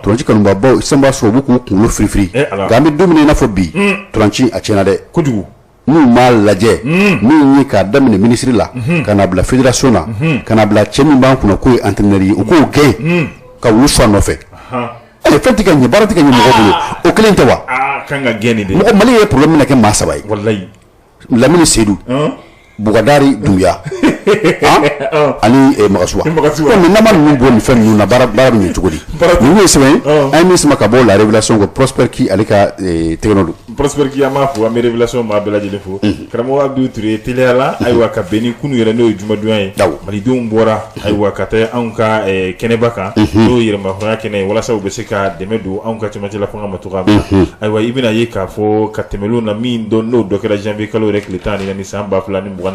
A: tolanci kanubabaw sisan b'a sɔrɔ u b'u k'u kunkolo firifiri nka an bɛ don min i n'a fɔ bi tolanci a tiɲɛna dɛ kojugu n'u m'a lajɛ min ye k'a daminɛ minisiri la ka na bila fédération na ka na bila cɛ min b'an kunna k'o ye entraîneur ye u k'o gɛn ka wulu sɔn a nɔfɛ fɛn tɛ ka ɲɛ baara tɛ ka ɲɛ mɔgɔ bolo o kelen tɛ wa
B: kan ka gɛn de
A: mɔgɔ Mali ye problème min na kɛ maa 3 ye
B: wallahi
A: Lamini Seydou Bougadari Doumbia ani Magasuwa mais n'a ma ninnu bɔ nin fɛn ninnu na baara bɛ ɲɛ cogo di ninnu ye sɛbɛn an ye min sama ka bɔ la révélation ko Prosper Ki ale ka tɛgɛnɔ don
B: Prosper Ki an b'a fɔ an bɛ révélation maa bɛɛ lajɛlen fo karamɔgɔ Abdou Touré teliya la ayiwa ka bɛn ni kunu yɛrɛ n'o ye jumadonya ye malidenw bɔra ayiwa ka taa anw ka kɛnɛba kan n'o ye yɛrɛmahɔrɔnya kɛnɛ ye walasa u bɛ se ka dɛmɛ don anw ka cɛmancɛla fanga ma cogoya min na ayiwa i bɛna ye k'a fɔ ka tɛmɛlenw na min dɔn n'o dɔ kɛra janvier kalo yɛrɛ tile 14 san 2022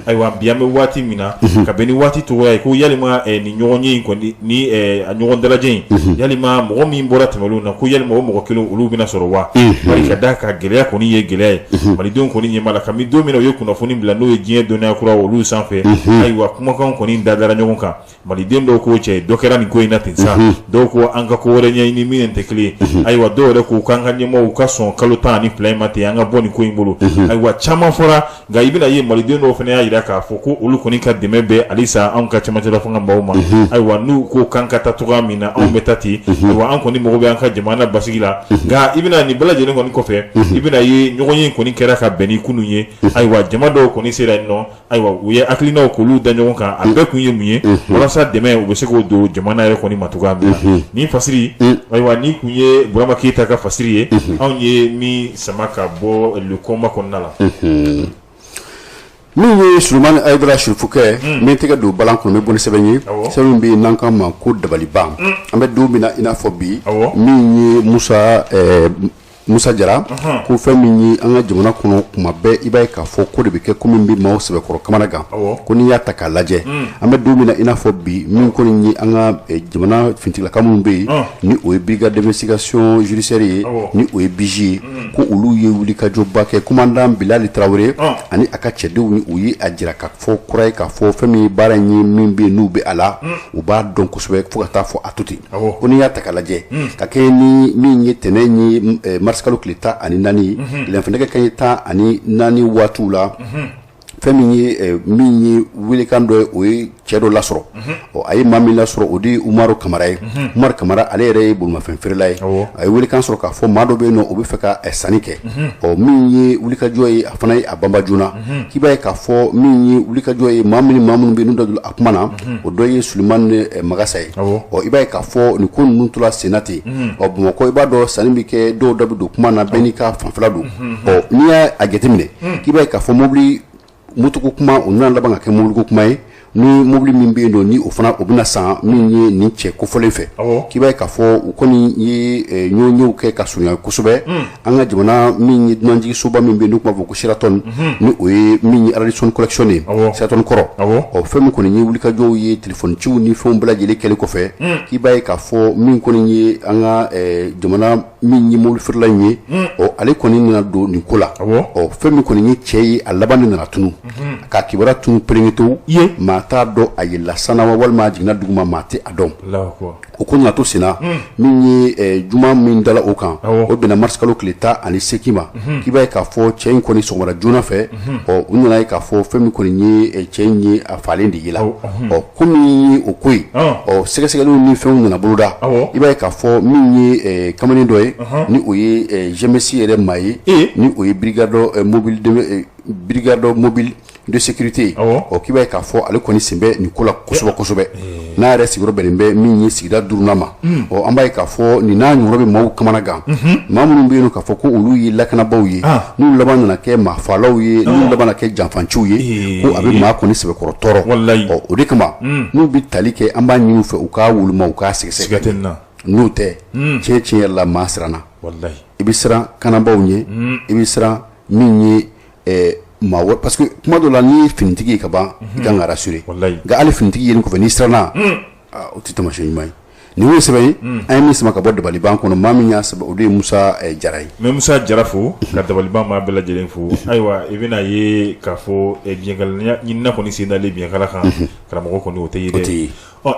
B: ayiwa bi an bɛ waati min na ka bɛn ni waati tɔgɔya ye ko yalima ni ɲɔgɔn ye in kɔni ni a ɲɔgɔn dalajɛ in yalima mɔgɔ min bɔra tɛmɛlenw na ko yalima o mɔgɔ kelen olu bɛna sɔrɔ wa bari ka da ka gɛlɛya kɔni ye gɛlɛya ye malidenw kɔni ɲɛma la kabini don min na u ye kunnafoni bila n'o ye diɲɛ dɔnniya kura olu sanfɛ ayiwa kumakan kɔni dadara ɲɔgɔn kan maliden dɔw ko cɛ dɔ kɛra nin ko in na ten sa dɔw ko an ka ko wɛrɛ ɲɛɲini min tɛ kelen ye ayiwa dɔw yɛrɛ ko k'an ka ɲɛmɔgɔw ka sɔn kalo 12 in ma ten an ka bɔ nin ko in bolo ayiwa caman fɔra nka i bɛna ye maliden dɔw fana y'a jira k'a fɔ ko olu kɔni ka dɛmɛ bɛ halisa anw ka cɛmancɛla fanga maaw ma ayiwa n'u ko k'an ka taa cogoya min na anw bɛ taa ten ayiwa an kɔni mago bɛ an ka jamana basigi la nka i bɛna nin bɛɛ lajɛlen kɔni kɔfɛ i bɛna ye ɲɔgɔn ye kɔni kɛra ka bɛn ni kunun ye ayiwa jama dɔw kɔni sera yen nɔ ayiwa u ye hakilinaw k'olu da ɲɔgɔn kan a bɛɛ kun ye mun ye walasa dɛmɛ u bɛ se k'o don jamana yɛrɛ kɔni ma cogoya min na nin fasiri ayiwa nin kun ye Burama Keyita ka fasiri ye anw ye min sama ka bɔ le combat kɔnɔna la
A: min ye Sulemani Ayidara Sirifukɛ min tɛgɛ don balan kɔnɔ n bɛ bɔ ni sɛbɛn ye sɛbɛn bɛ yen n'an k'a ma ko dabaliban an bɛ don min na i n'a fɔ bi min ye Musa Jara ko fɛn min ye an ka jamana kɔnɔ kuma bɛɛ i b'a ye k'a fɔ ko de bɛ kɛ ko min bɛ maaw sɛbɛkɔrɔ kamana gan ko n'i y'a ta k'a lajɛ an bɛ don min na i n'a fɔ bi min kɔni ye an ka jamana fintigilaka minnu bɛ yen ni o ye brigade d'investigation judiciaire ye ni o ye BJ ye ko olu ye wulikajɔba kɛ commandant Bilali Traoré ani a ka cɛdenw ni u ye a jira k'a fɔ kura ye k'a fɔ fɛn min ye baara in ye min bɛ yen n'u bɛ a la u b'a dɔn kosɛbɛ fo ka taa fɔ a to ten ko n'i y'a ta k'a lajɛ ka kɛ ni min ye tɛnɛn ye marsikalo tile 14 lɛnfɛnɛgɛ kanɲɛ 14 waatiw la fɛn min ye welekan dɔ ye o ye cɛ dɔ lasɔrɔ a ye maa min lasɔrɔ o de Umaru Kamara ye Umaru Kamara ale yɛrɛ ye bolimafɛn feerela ye a ye welekan sɔrɔ k'a fɔ maa dɔ bɛ yen nɔ o bɛ fɛ ka sanni kɛ min ye wulikajɔ ye a fana ye a banba joona k'i b'a ye k'a fɔ min ye wulikajɔ ye maa minnu bɛ yen n'u da don a kuma na o dɔ ye Sulemani Magasa ye i b'a ye k'a fɔ nin ko ninnu tora senna ten Bamakɔ i b'a dɔn sanni bɛ kɛ dɔw da bɛ don kuma na bɛɛ n'i ka fanfɛla don n'i y'a jateminɛ k'i b'a ye k'a fɔ mobili moto ko kuma o nana laban ka kɛ mobili ko kuma ye ni mobili min bɛ yen nɔ ni o fana o bɛna san min ye nin cɛ kofɔlen fɛ k'i b'a ye k'a fɔ u kɔni ye ɲɔgɔnyew kɛ ka surunya kosɛbɛ an ka jamana min ye dunanjigi soba min bɛ yen n'u tun b'a fɔ ko Sheraton ni o ye min ye Radisson collection ye Sheraton kɔrɔ fɛn min kɔni ye wulikajɔw ye telefɔni ciw ni fɛnw bɛɛ lajɛlen kɛli kɔfɛ k'i b'a ye k'a fɔ min kɔni ye an ka jamana min ye mobili feerela in ye ale kɔni nana don nin ko la fɛn min kɔni ye cɛ ye a laban de nana tunu k'a kibaruya tunu perengeto maa t'a dɔn a yɛlɛla sanna walima a jiginna duguma maa tɛ a dɔn o ko nana to senna min ye juma min dala o kan o bɛnna marisi kalo tile 18 ma k'i b'a ye k'a fɔ cɛ in kɔni sɔgɔmada joona fɛ u nana ye k'a fɔ fɛn min kɔni ye cɛ in ye a falen de ye la ko min ye o ko ye sɛgɛsɛgɛliw ni fɛnw nana boloda i b'a ye k'a fɔ min ye kamalen dɔ ye ni o ye GMS yɛrɛ maa ye ni o ye brigade mobile de sécurité k'i b'a ye k'a fɔ ale kɔni sen bɛ nin ko la kosɛbɛ n'a yɛrɛ sigiyɔrɔ bɛnnen bɛ min ye sigida 5nan ma an b'a ye k'a fɔ nin n'a ɲɔgɔnna bɛ maaw kamana gan maa minnu bɛ yen k'a fɔ ko olu ye lakanabaw ye n'u laban nana kɛ maafalaw ye n'u laban na kɛ janfanciw ye ko a bɛ maa kɔni sɛbɛkɔrɔ tɔɔrɔ o de kama n'u bɛ tali kɛ an b'a ɲini u fɛ u k'a woloma u k'a sɛgɛsɛgɛ n'o tɛ tiɲɛ yɛrɛ la maa siranna i bɛ siran kanabaw ɲɛ i bɛ siran min ye parce que kuma dɔ la ni finitigi ye ka ban i kan ka rassurer nka hali finitigi yeli kɔfɛ n'i siranna o tɛ tamasiyɛn ɲuman ye nin y'o sɛbɛn ye an ye min sama ka bɔ dabaliban kɔnɔ maa min y'a sɛbɛn o de ye Musa Jara ye n bɛ Musa Jara fo ka dabaliban maa bɛɛ lajɛlen fo ayiwa i bɛna ye k'a fɔ biɲɛkala ɲinina kɔni sen dalen biɲɛkala kan karamɔgɔ kɔni o tɛ ye dɛ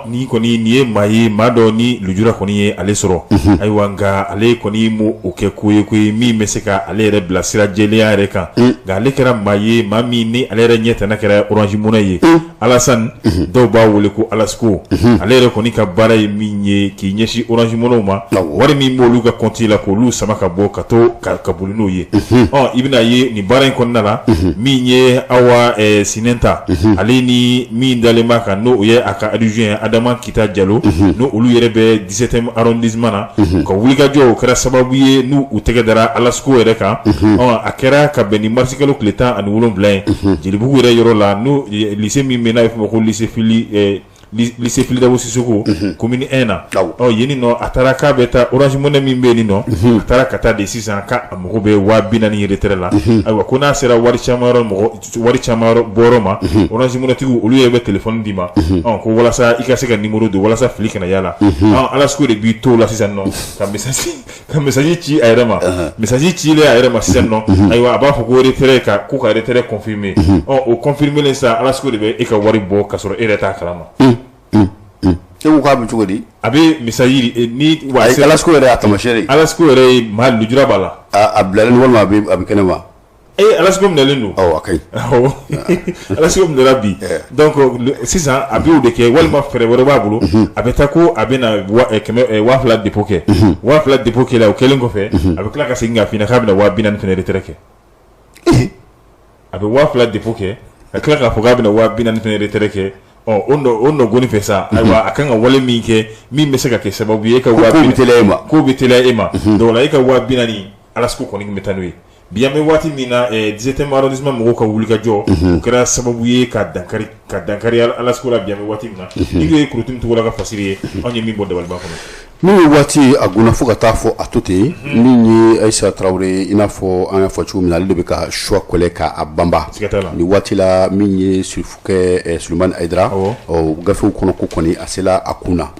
A: ni kɔni nin ye maa ye maa dɔ ni lujura kɔni ye ale sɔrɔ ayiwa nka ale kɔni m'o kɛ ko ye min bɛ se ka ale yɛrɛ bila sira jɛlenya yɛrɛ kan nka ale kɛra maa ye maa min ni ale yɛrɛ ɲɛtana kɛra Orange Money ye Alassane dɔw b'a wele ko Alasko ale yɛrɛ kɔni ka baara ye min ye k'i ɲɛsin Orange Money ma wari min b'olu ka compte la k'olu sama ka bɔ ka to ka boli n'o ye i bɛna ye nin baara in kɔnɔna la min ye Awa Sinɛnta ale ni min dalen b'a kan n'o ye a ka adjoint Adama Kita Diallo no olu yɛrɛ bɛ 17e arrondissement na ka wulikajɔ o kɛra sababu ye n'u tɛgɛ dara Alasko yɛrɛ kan a kɛra ka bɛn ni marisi kalo tile 17 ye Jelibugu yɛrɛ yɔrɔ la no lycée min bɛ n'a bɛ fɔ ma ko lycée Filidabo Sisoko commune 1 na yen nɔ a taara k'a bɛ taa Orange Money min bɛ yen nɔ a taara ka taa de sisan k'a mago bɛ 40,000 retraite la ayiwa ko n'a sera wari caman bɔyɔrɔ ma Orange Money tigiw olu yɛrɛ bɛ téléphone d'i ma ko walasa i ka se ka numéro don walasa fili kana y'a la Alasko de b'i to la sisan nɔ ka message ci a yɛrɛ ma message cilen a yɛrɛ ma sisan nɔ ayiwa a b'a fɔ ko retraite ko ka retraite confirmer o confirmer len sa Alasko de bɛ e ka wari bɔ ka sɔrɔ e yɛrɛ t'a kalama e ko k'a bɛ cogo di a bɛ misali ni Alasko yɛrɛ y'a tamasiyɛn Alasko yɛrɛ ye maa lujura b'a la a bilalen walima a bɛ kɛnɛ ma Alasko minɛlen don a kaɲi Alasko minɛla bi donc sisan a b'o de kɛ walima fɛɛrɛ wɛrɛ b'a bolo a bɛ taa ko a bɛ na 2000 dépôt kɛ 2000 dépôt kɛla o kɛlen kɔfɛ a bɛ tila ka segin k'a f'i ɲɛna k'a bɛna 40,000 fɛnɛ retraite kɛ a bɛ 2000 dépôt kɛ ka tila k'a fɔ k'a bɛna 40,000 fɛnɛ retraite kɛ o nɔ goni fɛ sa ayiwa a kan ka wale min kɛ min bɛ se ka kɛ sababu ye e ka 40,000 ko bɛ teliya e ma donc la e ka 40,000 Alasko kɔni bɛ taa n'o ye bi an bɛ waati min na 17e arrondissement mɔgɔw ka wulikajɔ o kɛra sababu ye ka dankari Alasko la bi an bɛ waati min na ni ye Kurutun Togola ka fasiri ye anw ye min bɔ dabaliban kɔnɔ n'o ye waati a gonna fo ka taa fɔ a to ten min ye Ayisa Tarawele i n'a fɔ an y'a fɔ cogo min na ale de bɛ ka choix kɔlɛ k'a banba ni waati la min ye Sulemani Ayidara gafew kɔnɔ ko kɔni a sela a kun na